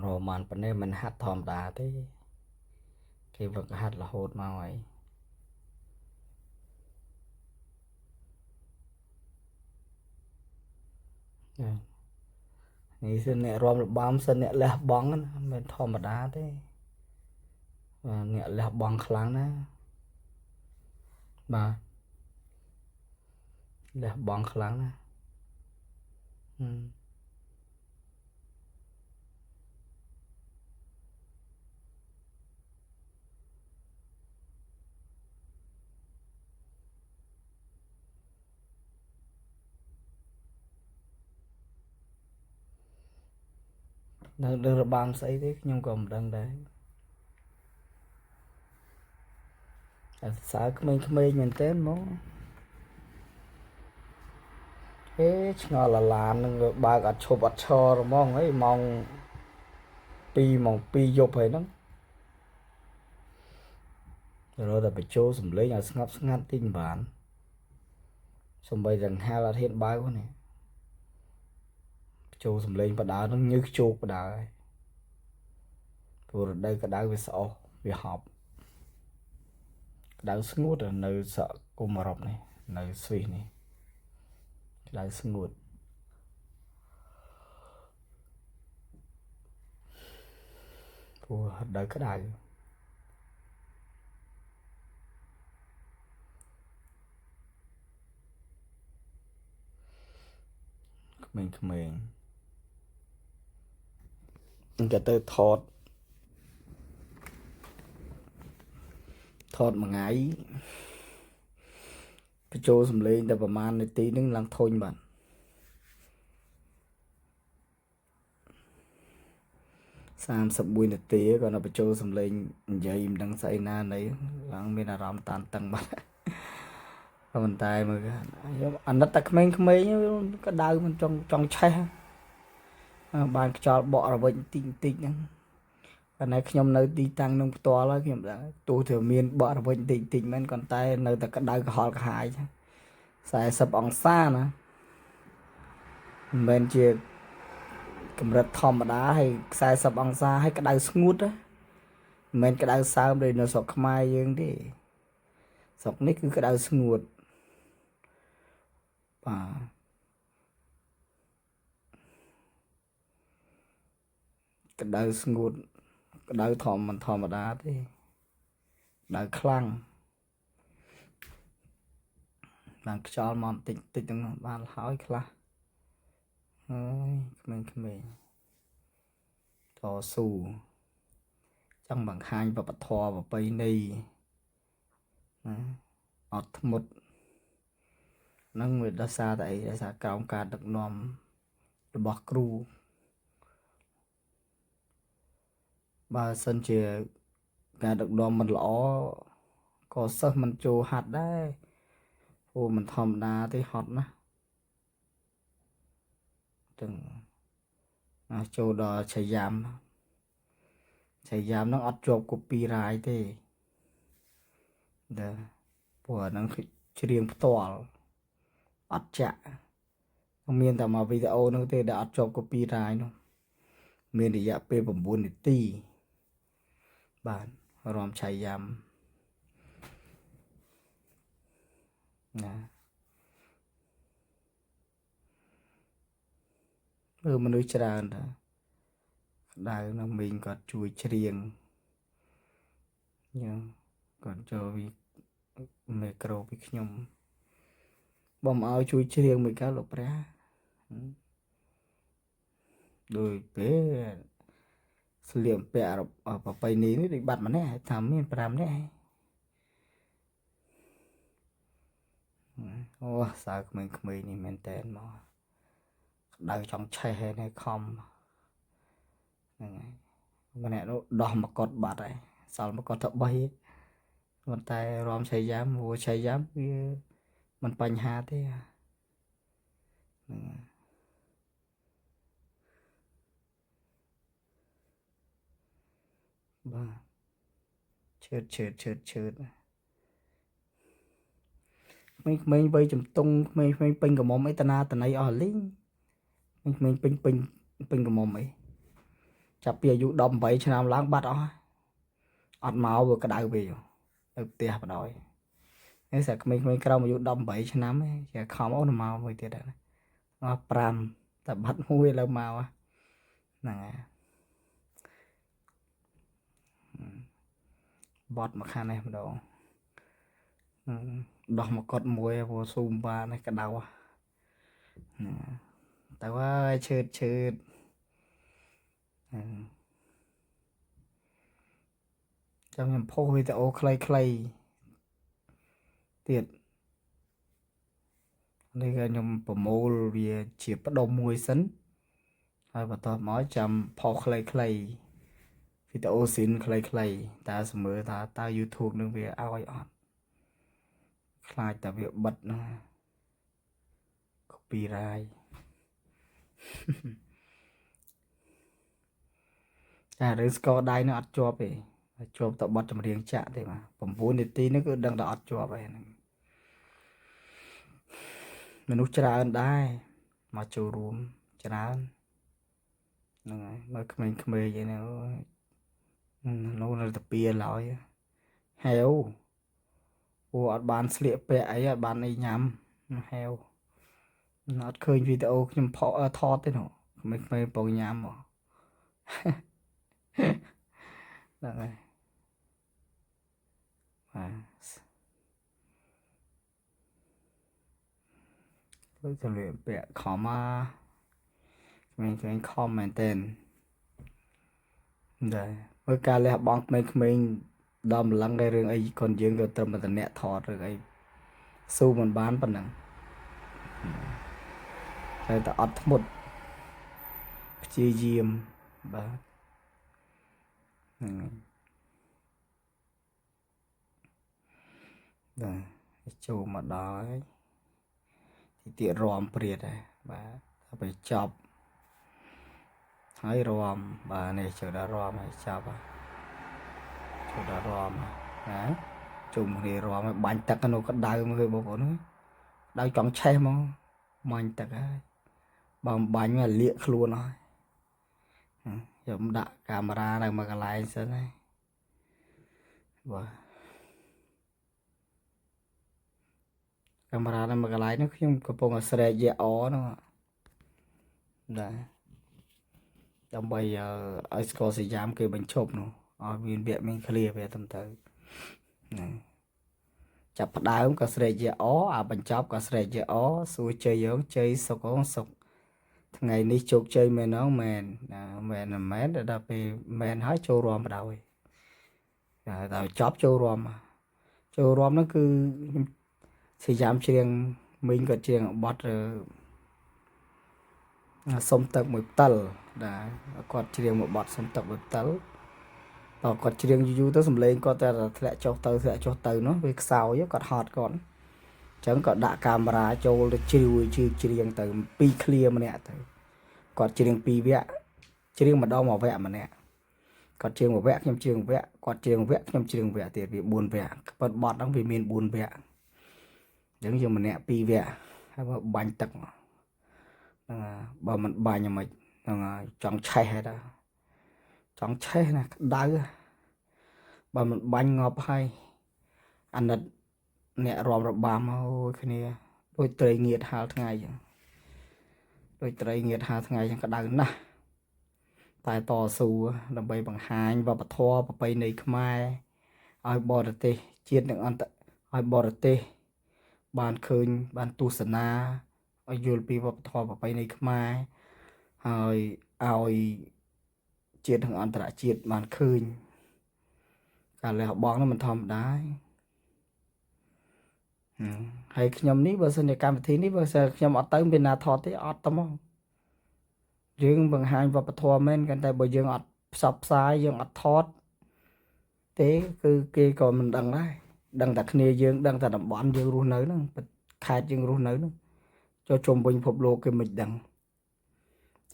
រមបានប៉ុណ្ណេះមិនហាត់ធម្មតាទេគេវឹកហាត់រហូតមកហើយនេះសិនអ្នករំលំសិនអ្នកលះបង់មិនធម្មតាទេ អ្នកលះបង់ខ្លាំងណាបាទលះបង់ខ្លាំងណានៅរបាំស្អីទេខ្ញុំក៏មិនដឹងដែរតែសើក្មេងៗមែនទែនហ្មងឆ្ងល់ឡាននឹងបើកអត់ឈប់អត់ឈរហ្មងអីម៉ោង2ម៉ោង2យប់ហើយហ្នឹងរត់តែបញ្ចូលសំឡេងឲ្យស្ងប់ស្ងាត់តិចមិនបានសំបីដង្ហាលអត់ហ៊ានបើកនេះបញ្ចូលសំឡេងបដើហ្នឹងញើសជោកបដើហើយព្រោះរដូវក្តៅវាស្អុះវាហប់ក្តៅស្ងួតនៅសកុំអឺរ៉ុបនេះនៅស្វីសនេះក្តៅស្ងួតព្រោះរដូវក្តៅក្មេងៗក៏ទៅថតមួយថ្ងៃបញ្ចូលសំឡេងតែប្រហែលនាទីហ្នឹងឡើងធុញបាទ31នាទីគាត់នៅបញ្ចូលសំឡេងនិយាយមិនដឹងស្អីណានៃឡើងមានអារម្មណ៍តានតឹងបាទប៉ុន្តែមើលខ្ញុំអាណិតតែក្មេងៗក្តៅមិនចង់ឆេះបានខ្យល់បក់រវិចតិចហ្នឹងប៉ុន្តែខ្ញុំនៅទីតាំងនឹងផ្ទាល់ហើយខ្ញុំដឹងទោះតែមានបក់រវិចតិចមែនប៉ុន្តែនៅតែក្តៅក្រហល់ក្រហាយ40អង្សាណាមិនមែនជាកម្រិតធម្មតាហើយ40អង្សាហើយក្តៅស្ងួតណាមិនមែនក្តៅសើមដូចនៅស្រុកខ្មែរយើងទេស្រុកនេះគឺក្តៅស្ងួតបាទក្តៅស្ងួតក្តៅមិនធម្មតាទេក្តៅខ្លាំងបានខ្យល់មកតិចហ្នឹងបានហើយខ្លះហើយក្មេងៗតស៊ូចង់បង្ហាញវប្បធម៌ប្រពៃណីណាអត់ធ្មត់នឹងវាដោយសារតែអីដោយសារក្រោមការដឹកនាំរបស់គ្រូបើសិនជាការដឹកនាំមិនល្អក៏សិស្សមិនចូលហាត់ដែរព្រោះមិនធម្មតាទេហត់ណាទាំងចូលដល់ឆាយ៉ាមហ្នឹងអត់ជាប់ copyright ទេតែព្រោះហ្នឹងច្រៀងផ្ទាល់អត់ចាក់មានតែមកវីដេអូនោះទេដែលអត់ជាប់ copyright នោះមានរយៈពេល9នាទីបាទរំឆាយ៉ាំណាមនុស្សច្រើនតាក្តៅនៅមីងគាត់ជួយច្រៀងយ៉ាងគាត់ចូលវីមីក្រូពីខ្ញុំបំឲ្យជួយច្រៀងមួយកាលលោកព្រះដោយពេលស្លៀកពាក់ប្រពៃណីនេះដូចបាត់ម្នាក់ថាមាន5នាក់អូសើក្មេងៗនេះមែនតើមកក្តៅចង់ឆេះហើយខំហ្នឹងហើយម្នាក់នោះដោះមកកត់បាត់ហើយសល់មកកត់ទៅ3ប៉ុន្តែរំឆៃយ៉ាំហួឆៃយ៉ាំវាមិនបញ្ហាទេហ្នឹងបាទឈឺតក្មេងៗវ័យជំទង់ក្មេងៗពេញកំមុំអីតាណាតណៃអស់លីងក្មេងៗពេញកំមុំអីចាប់ពីអាយុ18ឆ្នាំឡើងបាត់អស់អត់មកវាក្តៅពេកទៅផ្ទះបដ ாய் នេះស្អាក្មេងៗក្រោមអាយុ18ឆ្នាំឯងជាខំអូនមកមួយទៀតហ្នឹង5តែបាត់មួយឥឡូវមកហ្នឹងហើយ บอดมาขาnày mà đâu đọc một con mùi vô xùm ba này cả đầuแต่ว่าชืดจำยังพกวิดีโอใครๆទៀតនេះក៏ខ្ញុំប្រមូលវាជាបដុំមួយសិនហើយបន្តមកចាំផុសខ្លីៗវីដេអូស៊ីនខ្លីៗតើសម្មើថាតើ YouTube នឹងវាឲ្យអត់ខ្លាចតែវាបិទណា copyright តែរឿងស្គរដៃនឹងអត់ជាប់ទេជាប់តែបတ်ចម្រៀងចាក់ទេបាទ9នាទីនេះគឺដឹងតែអត់ជាប់ហើយហ្នឹងមនុស្សច្រើនដែរមកចូលរួមច្រើនហ្នឹងហើយមើលក្មេងៗឯនេះនោះនៅតាពីឡើយហែវអូអត់បានស្លៀកពាក់អីអត់បានអីញ៉ាំហែវអត់ឃើញវីដេអូខ្ញុំថតទេនោះក្មេងៗបងញ៉ាំមកហ្នឹងហើយដូចសម្លៀកពាក់ខំមកក្មេងៗខំមែនតើដែរមើលការលះបង់ក្មេងៗដល់ម្លឹងឯរឿងអីកូនយើងក៏ត្រឹមតែអ្នកថតរឿងអីស៊ូមិនបានប៉ុណ្ណឹងតែអត់ធ្មត់ព្យាយាមបាទបាទចូលមកដល់ហើយទីទៀតរំព្រាតហើយបាទទៅបញ្ចប់ហើយរំបាទនេះចូលដល់រំហើយចប់ហើយចូលដល់រំណាជុំគ្នារំហើយបាញ់ទឹកនៅក្តៅមើលបងប្អូនដៅចង់ឆេះមកបាញ់ទឹកហើយបើមិនបាញ់មកលាកខ្លួនហើយខ្ញុំដាក់កាមេរ៉ានៅមួយកន្លែងសិនហើយបាទកាមេរ៉ានៅមួយកន្លែងនោះខ្ញុំកំពុងស្រែកយេអនោះដែរដើម្បីឲ្យស្គាល់សយាមគេបញ្ឈប់នោះឲ្យមានវគ្គមានឃ្លាវាទៅហ្នឹងចាប់ផ្ដើមក៏ស្រែកយេអអាបញ្ចប់ក៏ស្រែកយេអសួរជ័យយើងជ័យសុខសុខថ្ងៃនេះជោគជ័យមែនហ្នឹងមែនមែនដល់ពេលមែនហើយចូលរួមបដ ாய் តែចប់ចូលរួមហ្នឹងគឺសយាមច្រៀងមីងគាត់ច្រៀងបទសុំទឹកមួយផ្តិលដែរគាត់ច្រៀងមួយបទសុំទឹកមួយផ្តិលតើគាត់ច្រៀងយូរទៅសំឡេងគាត់តែធ្លាក់ចុះទៅនោះវាខ្សោយគាត់ហត់គាត់អញ្ចឹងក៏ដាក់កាមេរ៉ាចូលទៅជ្រៀងទៅ2ឃ្លាម្នាក់ទៅគាត់ច្រៀង2វគ្គច្រៀងម្ដងមួយវគ្គម្នាក់គាត់ច្រៀងមួយវគ្គខ្ញុំច្រៀងវគ្គគាត់ច្រៀងវគ្គខ្ញុំច្រៀងវគ្គទៀតវា4វគ្គប៉ុន្តែបទហ្នឹងវាមាន4វគ្គអញ្ចឹងយើងម្នាក់2វគ្គហើយមកបាញ់ទឹកហ្នឹងបើមិនបាញ់យ៉ាងម៉េចហ្នឹងហើយចង់ឆេះហើយតាចង់ឆេះណាក្តៅបើមិនបាញ់ងាប់ហើយអាណិតអ្នករំរបាំអូយគ្នាដូចត្រីងៀតហាលថ្ងៃអញ្ចឹងដូចត្រីងៀតហាលថ្ងៃអញ្ចឹងក្តៅណាស់តែតស៊ូដើម្បីបង្ហាញវប្បធម៌ប្រពៃណីខ្មែរឲ្យបរទេសជាតិនិងអន្តរឲ្យបរទេសបានឃើញបានទស្សនាឲ្យយល់ពីវប្បធម៌ប្រពៃណីខ្មែរហើយឲ្យជាតិនិងអន្តរជាតិបានឃើញការលះបង់នោះមិនធម្មតាហើយខ្ញុំនេះបើសិនជាកម្មវិធីនេះបើសិនខ្ញុំអត់ទៅមានណាថតទេអត់ទៅមកយើងបង្ហាញវប្បធម៌មែនតែបើយើងអត់ផ្សព្វផ្សាយយើងអត់ថតទេគឺគេក៏មិនដឹងដែរដឹងតែគ្នាយើងដឹងតែតំបន់យើងរស់នៅហ្នឹងខេត្តយើងរស់នៅហ្នឹងចូលជុំវិញពិភពលោកគេមិនដឹង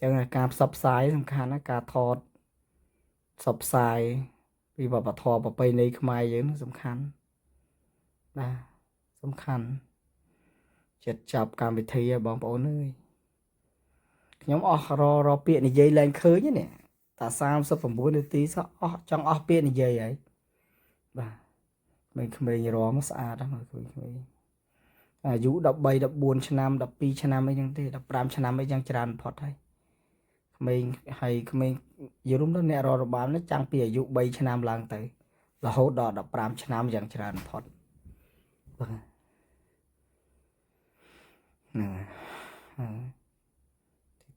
អញ្ចឹងការផ្សព្វផ្សាយសំខាន់ណាការថតផ្សព្វផ្សាយពីវប្បធម៌ប្រពៃណីខ្មែរយើងសំខាន់បាទសំខាន់ចិត្តចាប់កម្មវិធីបងប្អូនអើយខ្ញុំអស់រពាក្យនិយាយឡើងឃើញនេះតា39នាទីសោះអស់ចង់អស់ពាក្យនិយាយហើយបាទក្មេងៗរមស្អាតហ្នឹងក្មេងៗអាយុ13 14ឆ្នាំ12ឆ្នាំអីចឹងទេ15ឆ្នាំអីចឹងច្រើនផុតហើយក្មេងហើយក្មេងយល់ទៅអ្នករករបាលនេះចាំងពីអាយុ3ឆ្នាំឡើងទៅ là hốt đó đập pram năm chẳng chán phật vâng nè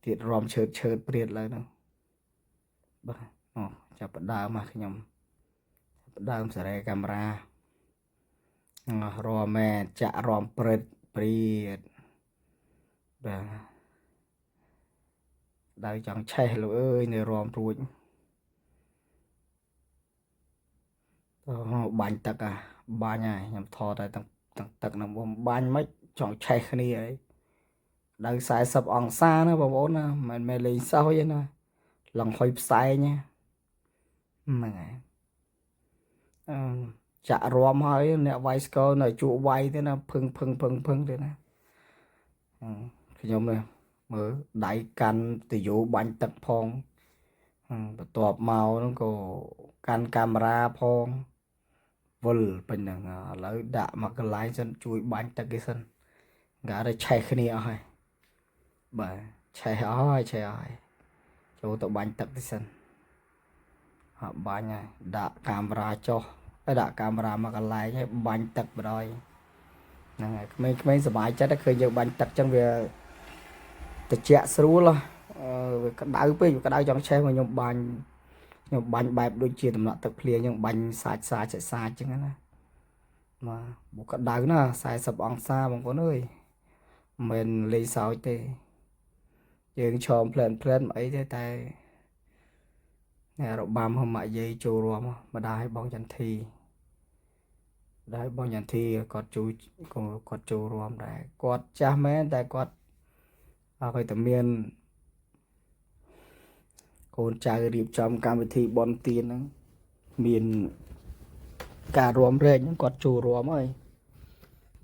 tiệt ròm chợt priệt lại đâu vâng chập đào mà nhầm đào sẽ ra camera ròm mẹ chạ ròm priệt vâng đào chẳng chạy lỗi ơi này ròm ruột bánh tắc à ba này nhầm thò tại tầng tầng nằm bom bánh mấy chọn chạy khăn đi ấy đang xài sập ong xa nữa bà bố nè mày lên sao vậy nè lần hồi xài nha mà chả rom hơi nè vay score nè trụ vay thế nè phưng thế nè cái nhóm này mở đại can từ dụ bánh tật phong tọp màu nó có can camera phong vul bên này lấy đã mà cái lái dân chui bánh tật cái sân gã đây chạy cái này rồi bà chạy hỏi chỗ tụi bánh tật cái sân họ bánh này đã camera cho cái đã camera mà cái lái nhé bánh tật vào đây này mấy giờ bài chắc đã khơi nhiều bánh tật trong việc tự chạy xíu là cái đau trong xe mà nhung bánh bẹp đôi chia tầm nọ tập liền nhưng bánh xa chạy xa chứ nữa mà bộ cái đau nó sai sập ông xa bằng con ơi mình lấy sao thế dương chòm plan ấy thế tay nè độ băm hôm mãi dây trù rồi mà đai bong chân thi đấy bong chân thi còn trù rồi đấy quạt cha mẹ tại quạt phải tầm miền con trai điệp trong cam vị thi bon tiền đó miền cả rùm rê những quạt trù rùm ơi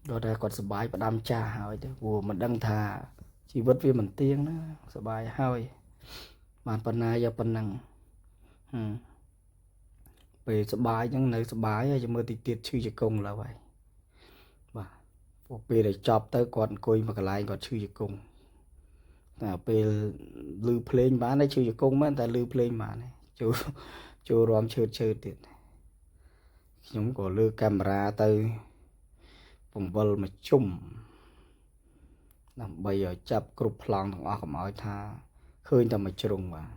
rồi đây quạt sờ bài và đam cha hỏi chứ vừa mình đăng thà chỉ vất vì mình tiếng đó sờ bài hỏi màn phần này giờ phần năng về sờ bài những nơi sờ bài cho mơ tiệt chữ chỉ công là vậy và về để chọc tới còn coi mà cái lại còn chữ chỉ công về lưu plane bán đấy chữ chỉ công mà tại lưu plane mà này chú rom chơi tiền chúng có lưu camera tới vùng vân mà chung bây giờ chập group plan thằng ở mọi tha khơi tầm mà trùng mà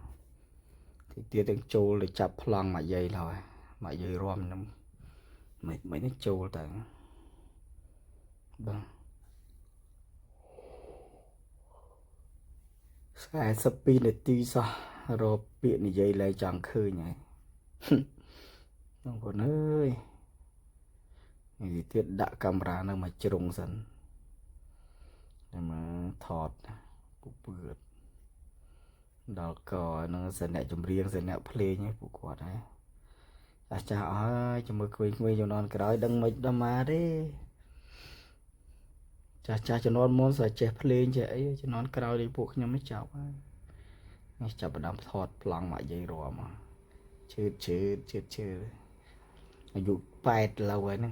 thì tia tiếng trâu là chập plan mà dây rồi mà dây rom nó mấy nó trâu tại vâng sai sắp pin để ti sao rồi biển dây lại chẳng khơi nhỉ không còn ơi thì tiết đã camera nó mà trùng dần mà thọt bụt bự đó có nó sẽ nè chùm riêng sẽ nè play nhé bụt quạt đấy chào ơi chùm mưa quỳ cho non cái đó đừng mấy đâm mà đấy cha cho non muốn sẽ chép play chứ ấy cho non cái đó đi buộc nhau mới chào chào đám thọt lòng mãi dây rồi mà chưa dụ bẹt là vậy nè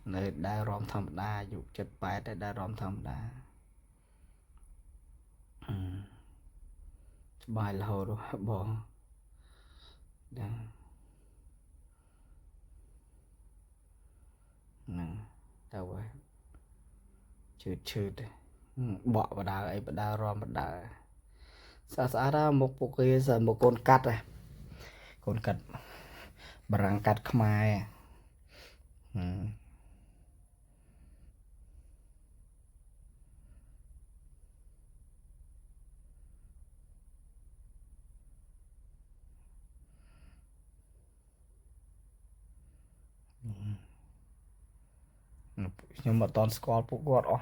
nơi đa rom thầm đa dụ chật bẹt đa rom thầm đa bài là hồ rồi bỏ nè đâu vậy chữ bỏ vào đá ấy vào đá rom vào đá xã ra một bộ kia giờ một con cắt này con cắt bằng cắt khmai nhưng mà toàn squat phụ quạt ó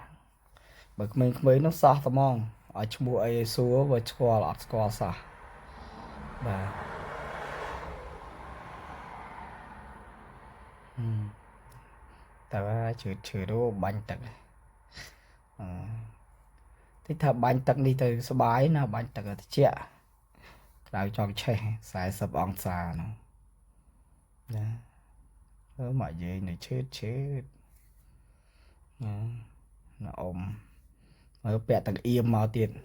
bởi mình mấy nó xa tao mong ở trong bộ ấy số và squat xa và ta chữ đó bánh tật thích thà bánh tật đi từ số bái nào bánh tật ở trẻ đào trong trẻ xài sập ong xà nó mà gì này chết nó ôm nó bẹ tầng im màu tiền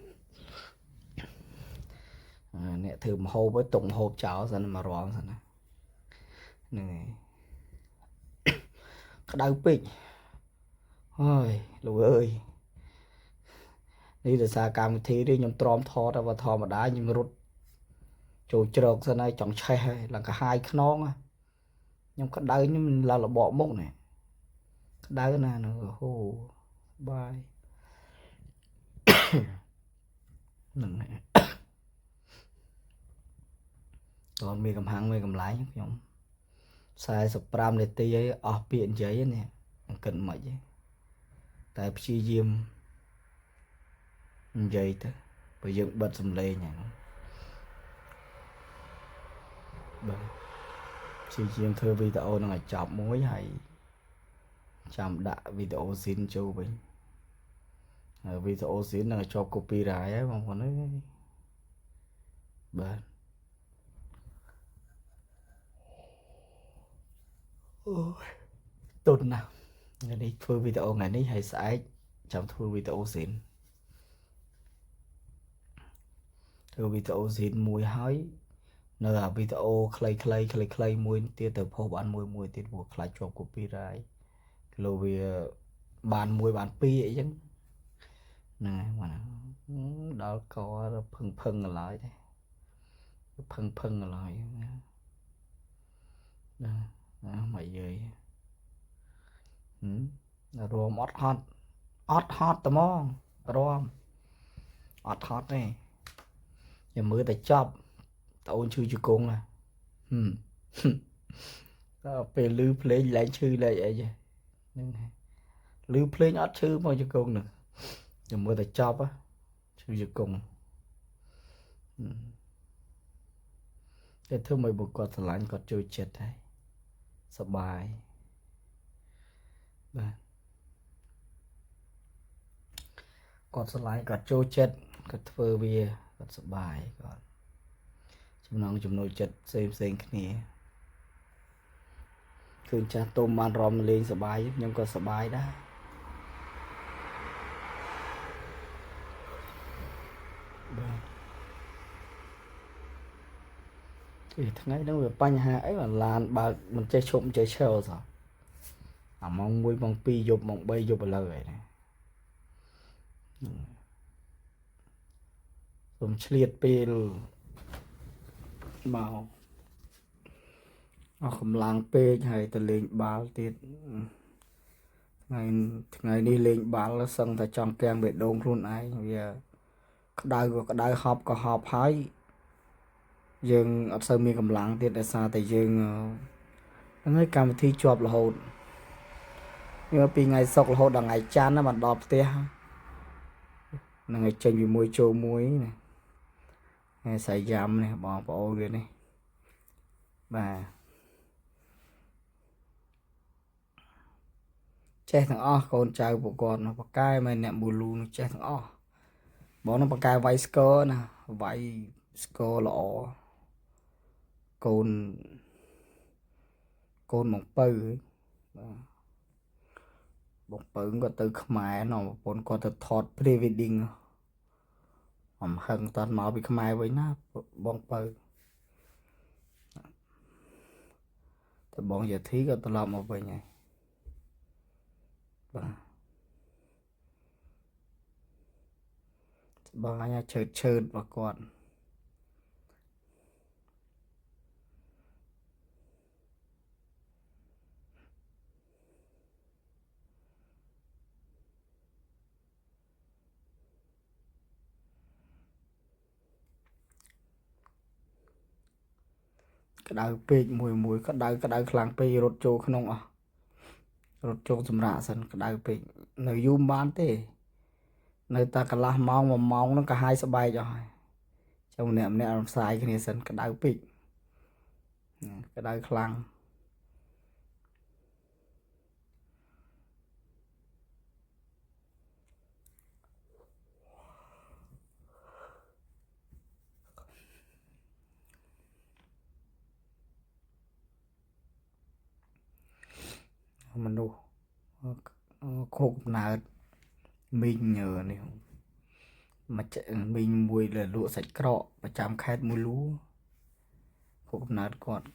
nè thử một hộp với tụng hộp cháo rồi mà rón rồi này cái đau pích ôi lùi ơi đi từ xa cam thì đi nhầm tròn thò ra và thò mà đá nhưng rút chỗ trượt ra này chọn xe là cả hai cái nón á nhưng cái đau nhưng mình là bỏ mốc này cái đau này nó hồ bài này còn mi cầm hàng mi cầm lái nhung sai sập pram để tì ấy ở biển giấy này cần mấy chứ tại chi diêm giấy thôi bây giờ bật sầm lên nhỉ chi diêm thơ video nó là chọc mối hay chạm đã video xin châu bình video xin là cho copyright ấy mà còn nói bạn tốt nào ngày đi thưa video ngàyนี้hay sẽ chạm thưa video xin thưa video xin mùi hói nơi video clay mùi tiêu từ phố bán mùi tiêu buộc lại cho copyright lô vì bàn mùi bàn pi ấy chứ này mà đó có phừng lại đấy phừng lại đó mày về rùm hot tao mong rùm hot này giờ mới tại chop tao chưa chưa cung à về lưu play lại chư lại vậy lưu play ót chư mà chưa cung nữa giờ mới tại chop á chưa chưa cung cái thứ mày buộc quạt lạnh quạt chơi chết đấyสบายกดสไลด์กดโจเจ็ดกดเฟอร์เวียกดสบายก่อนจำนวนเจ็ดเซมគ្នាคือចាស់ទុំបានរំលេងសบายខ្ញុំក៏សบายដែរថ្ងៃហ្នឹងវាបញ្ហាអីបានឡានបើមិនចេះឈប់ចេះឈរសោះអាម៉ោង1ម៉ោង2យប់ម៉ោង3យប់ឥឡូវហើយណាខ្ញុំឆ្លៀតពេលមកអស់កម្លាំងពេកហើយទៅលេងបាល់ទៀតថ្ងៃនេះលេងបាល់សឹងតែចង់កាំងបេះដូងខ្លួនឯងវាក្តៅក៏ក្តៅហប់ក៏ហប់ហើយយើងអត់សូវមានកម្លាំងទៀតដោយសារតែយើងហ្នឹងហើយកម្មវិធីជាប់រហូតវាពីថ្ងៃសុក្ររហូតដល់ថ្ងៃច័ន្ទណាបានដល់ផ្ទះហ្នឹងហើយចេញពីមួយចូលមួយណាហើយសាយយ៉ាំនេះបងប្អូនវានេះបាទចេះទាំងអស់កូនចៅពួកគាត់បកកាយមិនអ្នកមូលូនោះចេះទាំងអស់បងនឹងបកកាយវាយស្គរណាវាយស្គរល្អកូនបងពៅបាទបងពៅគាត់ទៅខ្មែរណប្រពន្ធគាត់ទៅថត pre wedding អំហឹងតន់មកពីខ្មែរវិញណាបងពៅតែបងយាធីក៏ត្រឡប់មកវិញហើយបាទបងអញ្ញាឈើរបស់គាត់ក្តៅពេកមួយក្តៅខ្លាំងពេករត់ចូលក្នុងអស់រត់ចូលសម្រាប់សិនក្តៅពេកនៅយូរមិនបានទេនៅតែកន្លះម៉ោង1ម៉ោងហ្នឹងក៏ហាយស្បែកអស់ហើយចាំម្នាក់រំសាយគ្នាសិនក្តៅពេកក្តៅខ្លាំងមនុស្សខូបកំណើតមីងនេះមកមីងមួយដែលលក់សាច់ក្រកប្រចាំខេត្តមូលូខូបកំណើតគាត់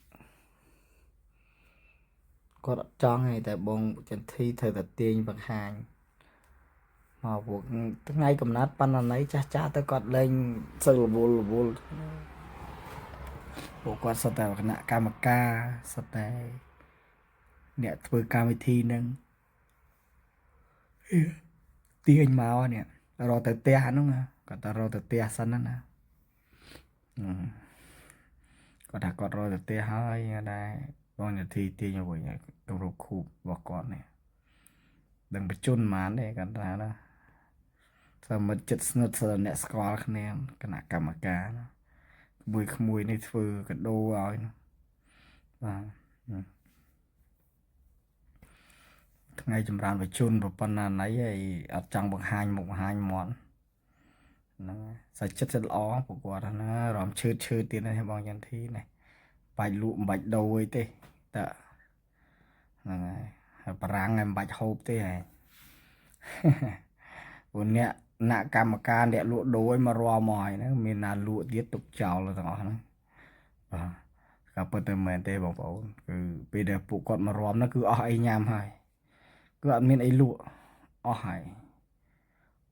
គាត់អត់ចង់ឯតែបងចន្ទធីត្រូវតែទាញបង្ហាញមកពួកថ្ងៃកំណត់បណ្ណាណីចាស់ទៅគាត់លេងសឹករវល់ពួកគាត់សុទ្ធតែគណៈកម្មការសុទ្ធតែអ្នកធ្វើកម្មវិធីនឹងទាញមកនេះរត់ទៅផ្ទះហ្នឹងគាត់ទៅរត់ទៅផ្ទះសិនណាគាត់ថាគាត់រត់ទៅផ្ទះហើយដែរបងនាទីទាញវិញគម្រប់ខូបរបស់គាត់នេះដឹងបញ្ជូនហ្មងទេគាត់ថាណាសមិទ្ធចិត្តស្និទ្ធស្អ្នកស្គាល់គ្នាគណៈកម្មការក្មួយនេះធ្វើកដោឲ្យបាទថ្ងៃចម្រើនបញ្ជូនប្រពន្ធណាណៃហើយអត់ចង់បង្ហាញមុខបង្ហាញមាត់ហ្នឹងសាច់ចិត្តល្អពួកគាត់ណារំឈឺទៀតនេះបងចន្ទធីនេះបាច់លក់មិនបាច់ដូរអីទេតហ្នឹងហើយបារាំងមិនបាច់ហូបទេហ៎ពួកអ្នកកម្មការអ្នកលក់ដូរឲ្យមករាល់មកហើយហ្នឹងមានណាលក់ទៀតទុកចោលទាំងអស់ហ្នឹងបាទក៏ពិតតែមែនទេបងប្អូនគឺពេលដែលពួកគាត់មករាំហ្នឹងគឺអស់អីញ៉ាំហើយគឺអត់មានអីលក់អស់ហើយ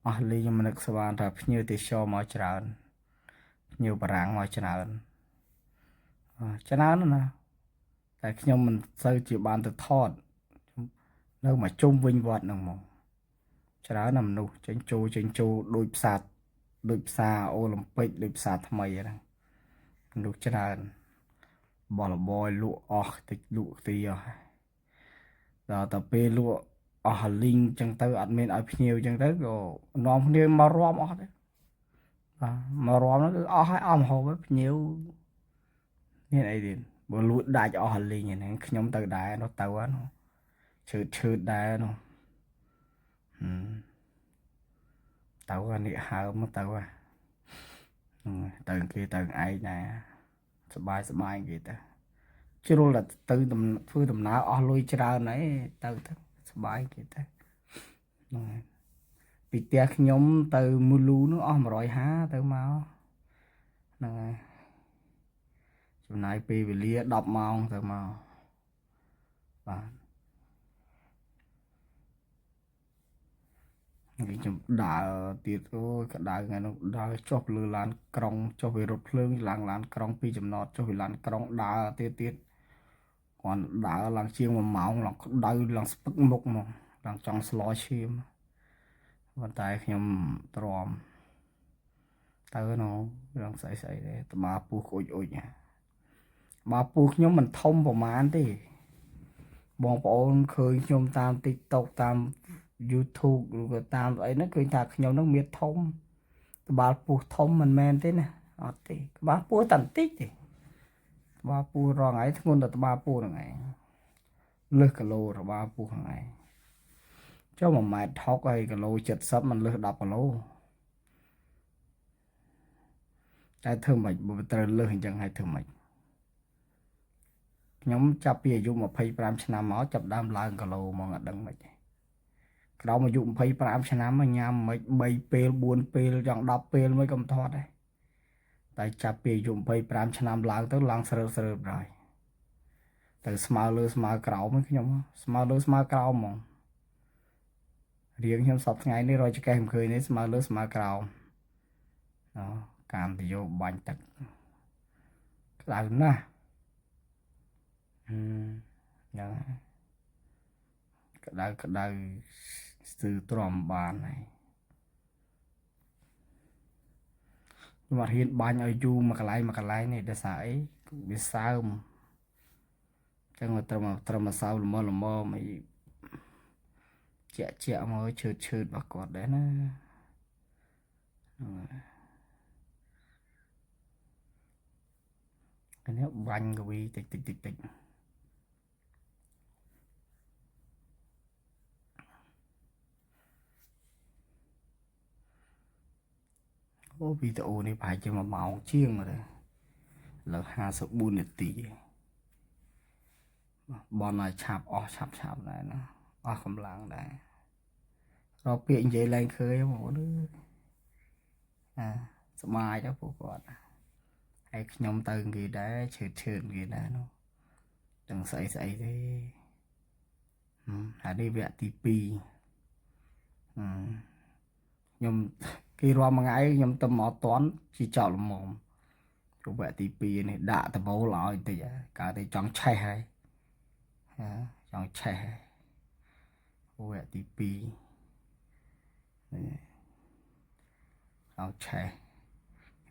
អស់លីខ្ញុំនឹកស្មានថាភ្ញៀវទេសចរមកច្រើនភ្ញៀវបារាំងមកច្រើនណាតែខ្ញុំមិនសូវជាបានទៅថតនៅមកជុំវិញវត្តហ្នឹងមកច្រើនណាស់មនុស្សចេញចូលដូចផ្សារអូឡ িম্প ិកដូចផ្សារថ្មីហ្នឹងមនុស្សច្រើនបលបយលក់អស់តិចលក់ទីអស់ដល់តែពេលលក់អស់លីងចឹងទៅអត់មានឲ្យភ្ញៀវចឹងទៅក៏នាំភ្ញៀវមករួមអស់ដែរបាទមករួមហ្នឹងគឺអស់ហើយអស់មហូបភ្ញៀវមានអីទៀតបើលក់ដាច់អស់លីងហ្នឹងខ្ញុំទៅដែរនោះទៅហ្នឹងឈឺដែរនោះទៅនេះហើមទៅទៅគេទៅឯងដែរសបាយគេទៅជ្រុលតែទៅធ្វើដំណើរអស់លុយច្រើនហើយទៅសបាយគេទៅហ្នឹងហើយពីផ្ទះខ្ញុំទៅមូលូនោះអស់150ទៅមកហ្នឹងហើយចំណាយពេលវេលា10ម៉ោងទៅមកបាទខ្ញុំដើរទៀតអូយក្តៅថ្ងៃនោះដើរចុះលើឡានក្រុងចុះពីរថភ្លើងឡើងឡានក្រុងពីចំណតចុះពីឡានក្រុងដើរទៀតគាត់ដើរឡើងជាង1ម៉ោងឡើងក្តៅឡើងស្ពឹកមុខមកឡើងចង់ស្លោឈាមប៉ុន្តែខ្ញុំទ្រាំទៅនោះរឿងស្អីទេត្បាពូអ៊ុចបាពូខ្ញុំមិនធំប្រហែលទេបងប្អូនឃើញខ្ញុំតាម TikTok តាម YouTube ឬក៏តាមអីហ្នឹងឃើញថាខ្ញុំហ្នឹងមានធំក្បាលពោះធំមិនមែនទេណាអត់ទេក្បាលពោះតែបន្តិចទេក្បាលពោះរងឯងធ្ងន់តែក្បាលពោះហ្នឹងឯងលើសគីឡូក្បាលពោះហ្នឹងឯងចុះ1ម៉ែត្រ60ហើយគីឡូ70មិនលើស10គីឡូតែធ្វើមិនបើត្រូវលើសអញ្ចឹងហើយធ្វើមិនខ្ញុំចាប់ពីអាយុ25ឆ្នាំមកចាប់ដើមឡើងគីឡូមកអត់ដឹងមិនទេក្រោមអាយុ25ឆ្នាំមកញ៉ាំមិន3ពេល4ពេលចង់10ពេលមិនក៏មិនថត់ដែរតែចាប់ពីអាយុ25ឆ្នាំឡើងទៅឡើងស្រើបហើយទៅស្មើលើស្មើក្រោមខ្ញុំស្មើលើស្មើក្រោមហ្មងរៀងខ្ញុំសពថ្ងៃនេះរយចកេះមិនឃើញនេះស្មើលើស្មើក្រោមកាមទៅយកបាញ់ទឹកក្តៅណាស់យ៉ាងក្តៅស្ទើរទ្រាំបានហើយខ្ញុំអត់ហ៊ានបាញ់ឲ្យយូរមួយកន្លែងនេះដោយសារអីវាសើមចឹងត្រឹមម្សៅល្មមអីជាក់មកឈឺរបស់គាត់ដែរណានេះបាញ់កវីតិចអូវីដេអូនេះប្រហែលជា1ម៉ោងជាងទៅលើ54នាទីបនឲ្យឆាប់អស់ឆាប់ដែរណាអស់កម្លាំងដែររកពាក្យនិយាយឡើងឃើញបងប្អូនសប្បាយទៅពួកគាត់ហើយខ្ញុំទៅគេដែរឈឺគេដែរនោះទាំងស្អីទេ អានេះវគ្គទី2ខ្ញុំគេរាប់មួយថ្ងៃខ្ញុំទៅមកតន់ជាចោលល្មមព្រោះវគ្គទី2នេះដាក់ដបូលឲ្យតិចកើតតែចង់ឆេះហើយចង់ឆេះហើយវគ្គទី2ចង់ឆេះ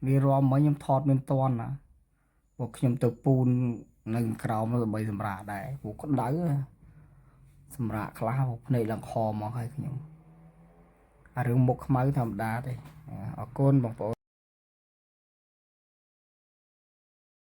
នេះរាប់មកខ្ញុំថតមិនតន់ណាពួកខ្ញុំទៅពូននៅក្រោមដើម្បីសម្រាកដែរពួកក្តៅសម្រាកខ្លះភ្នែកឡើងខមកហើយខ្ញុំអារឿងមុខខ្មៅធម្មតាទេអរគុណបងប្អូន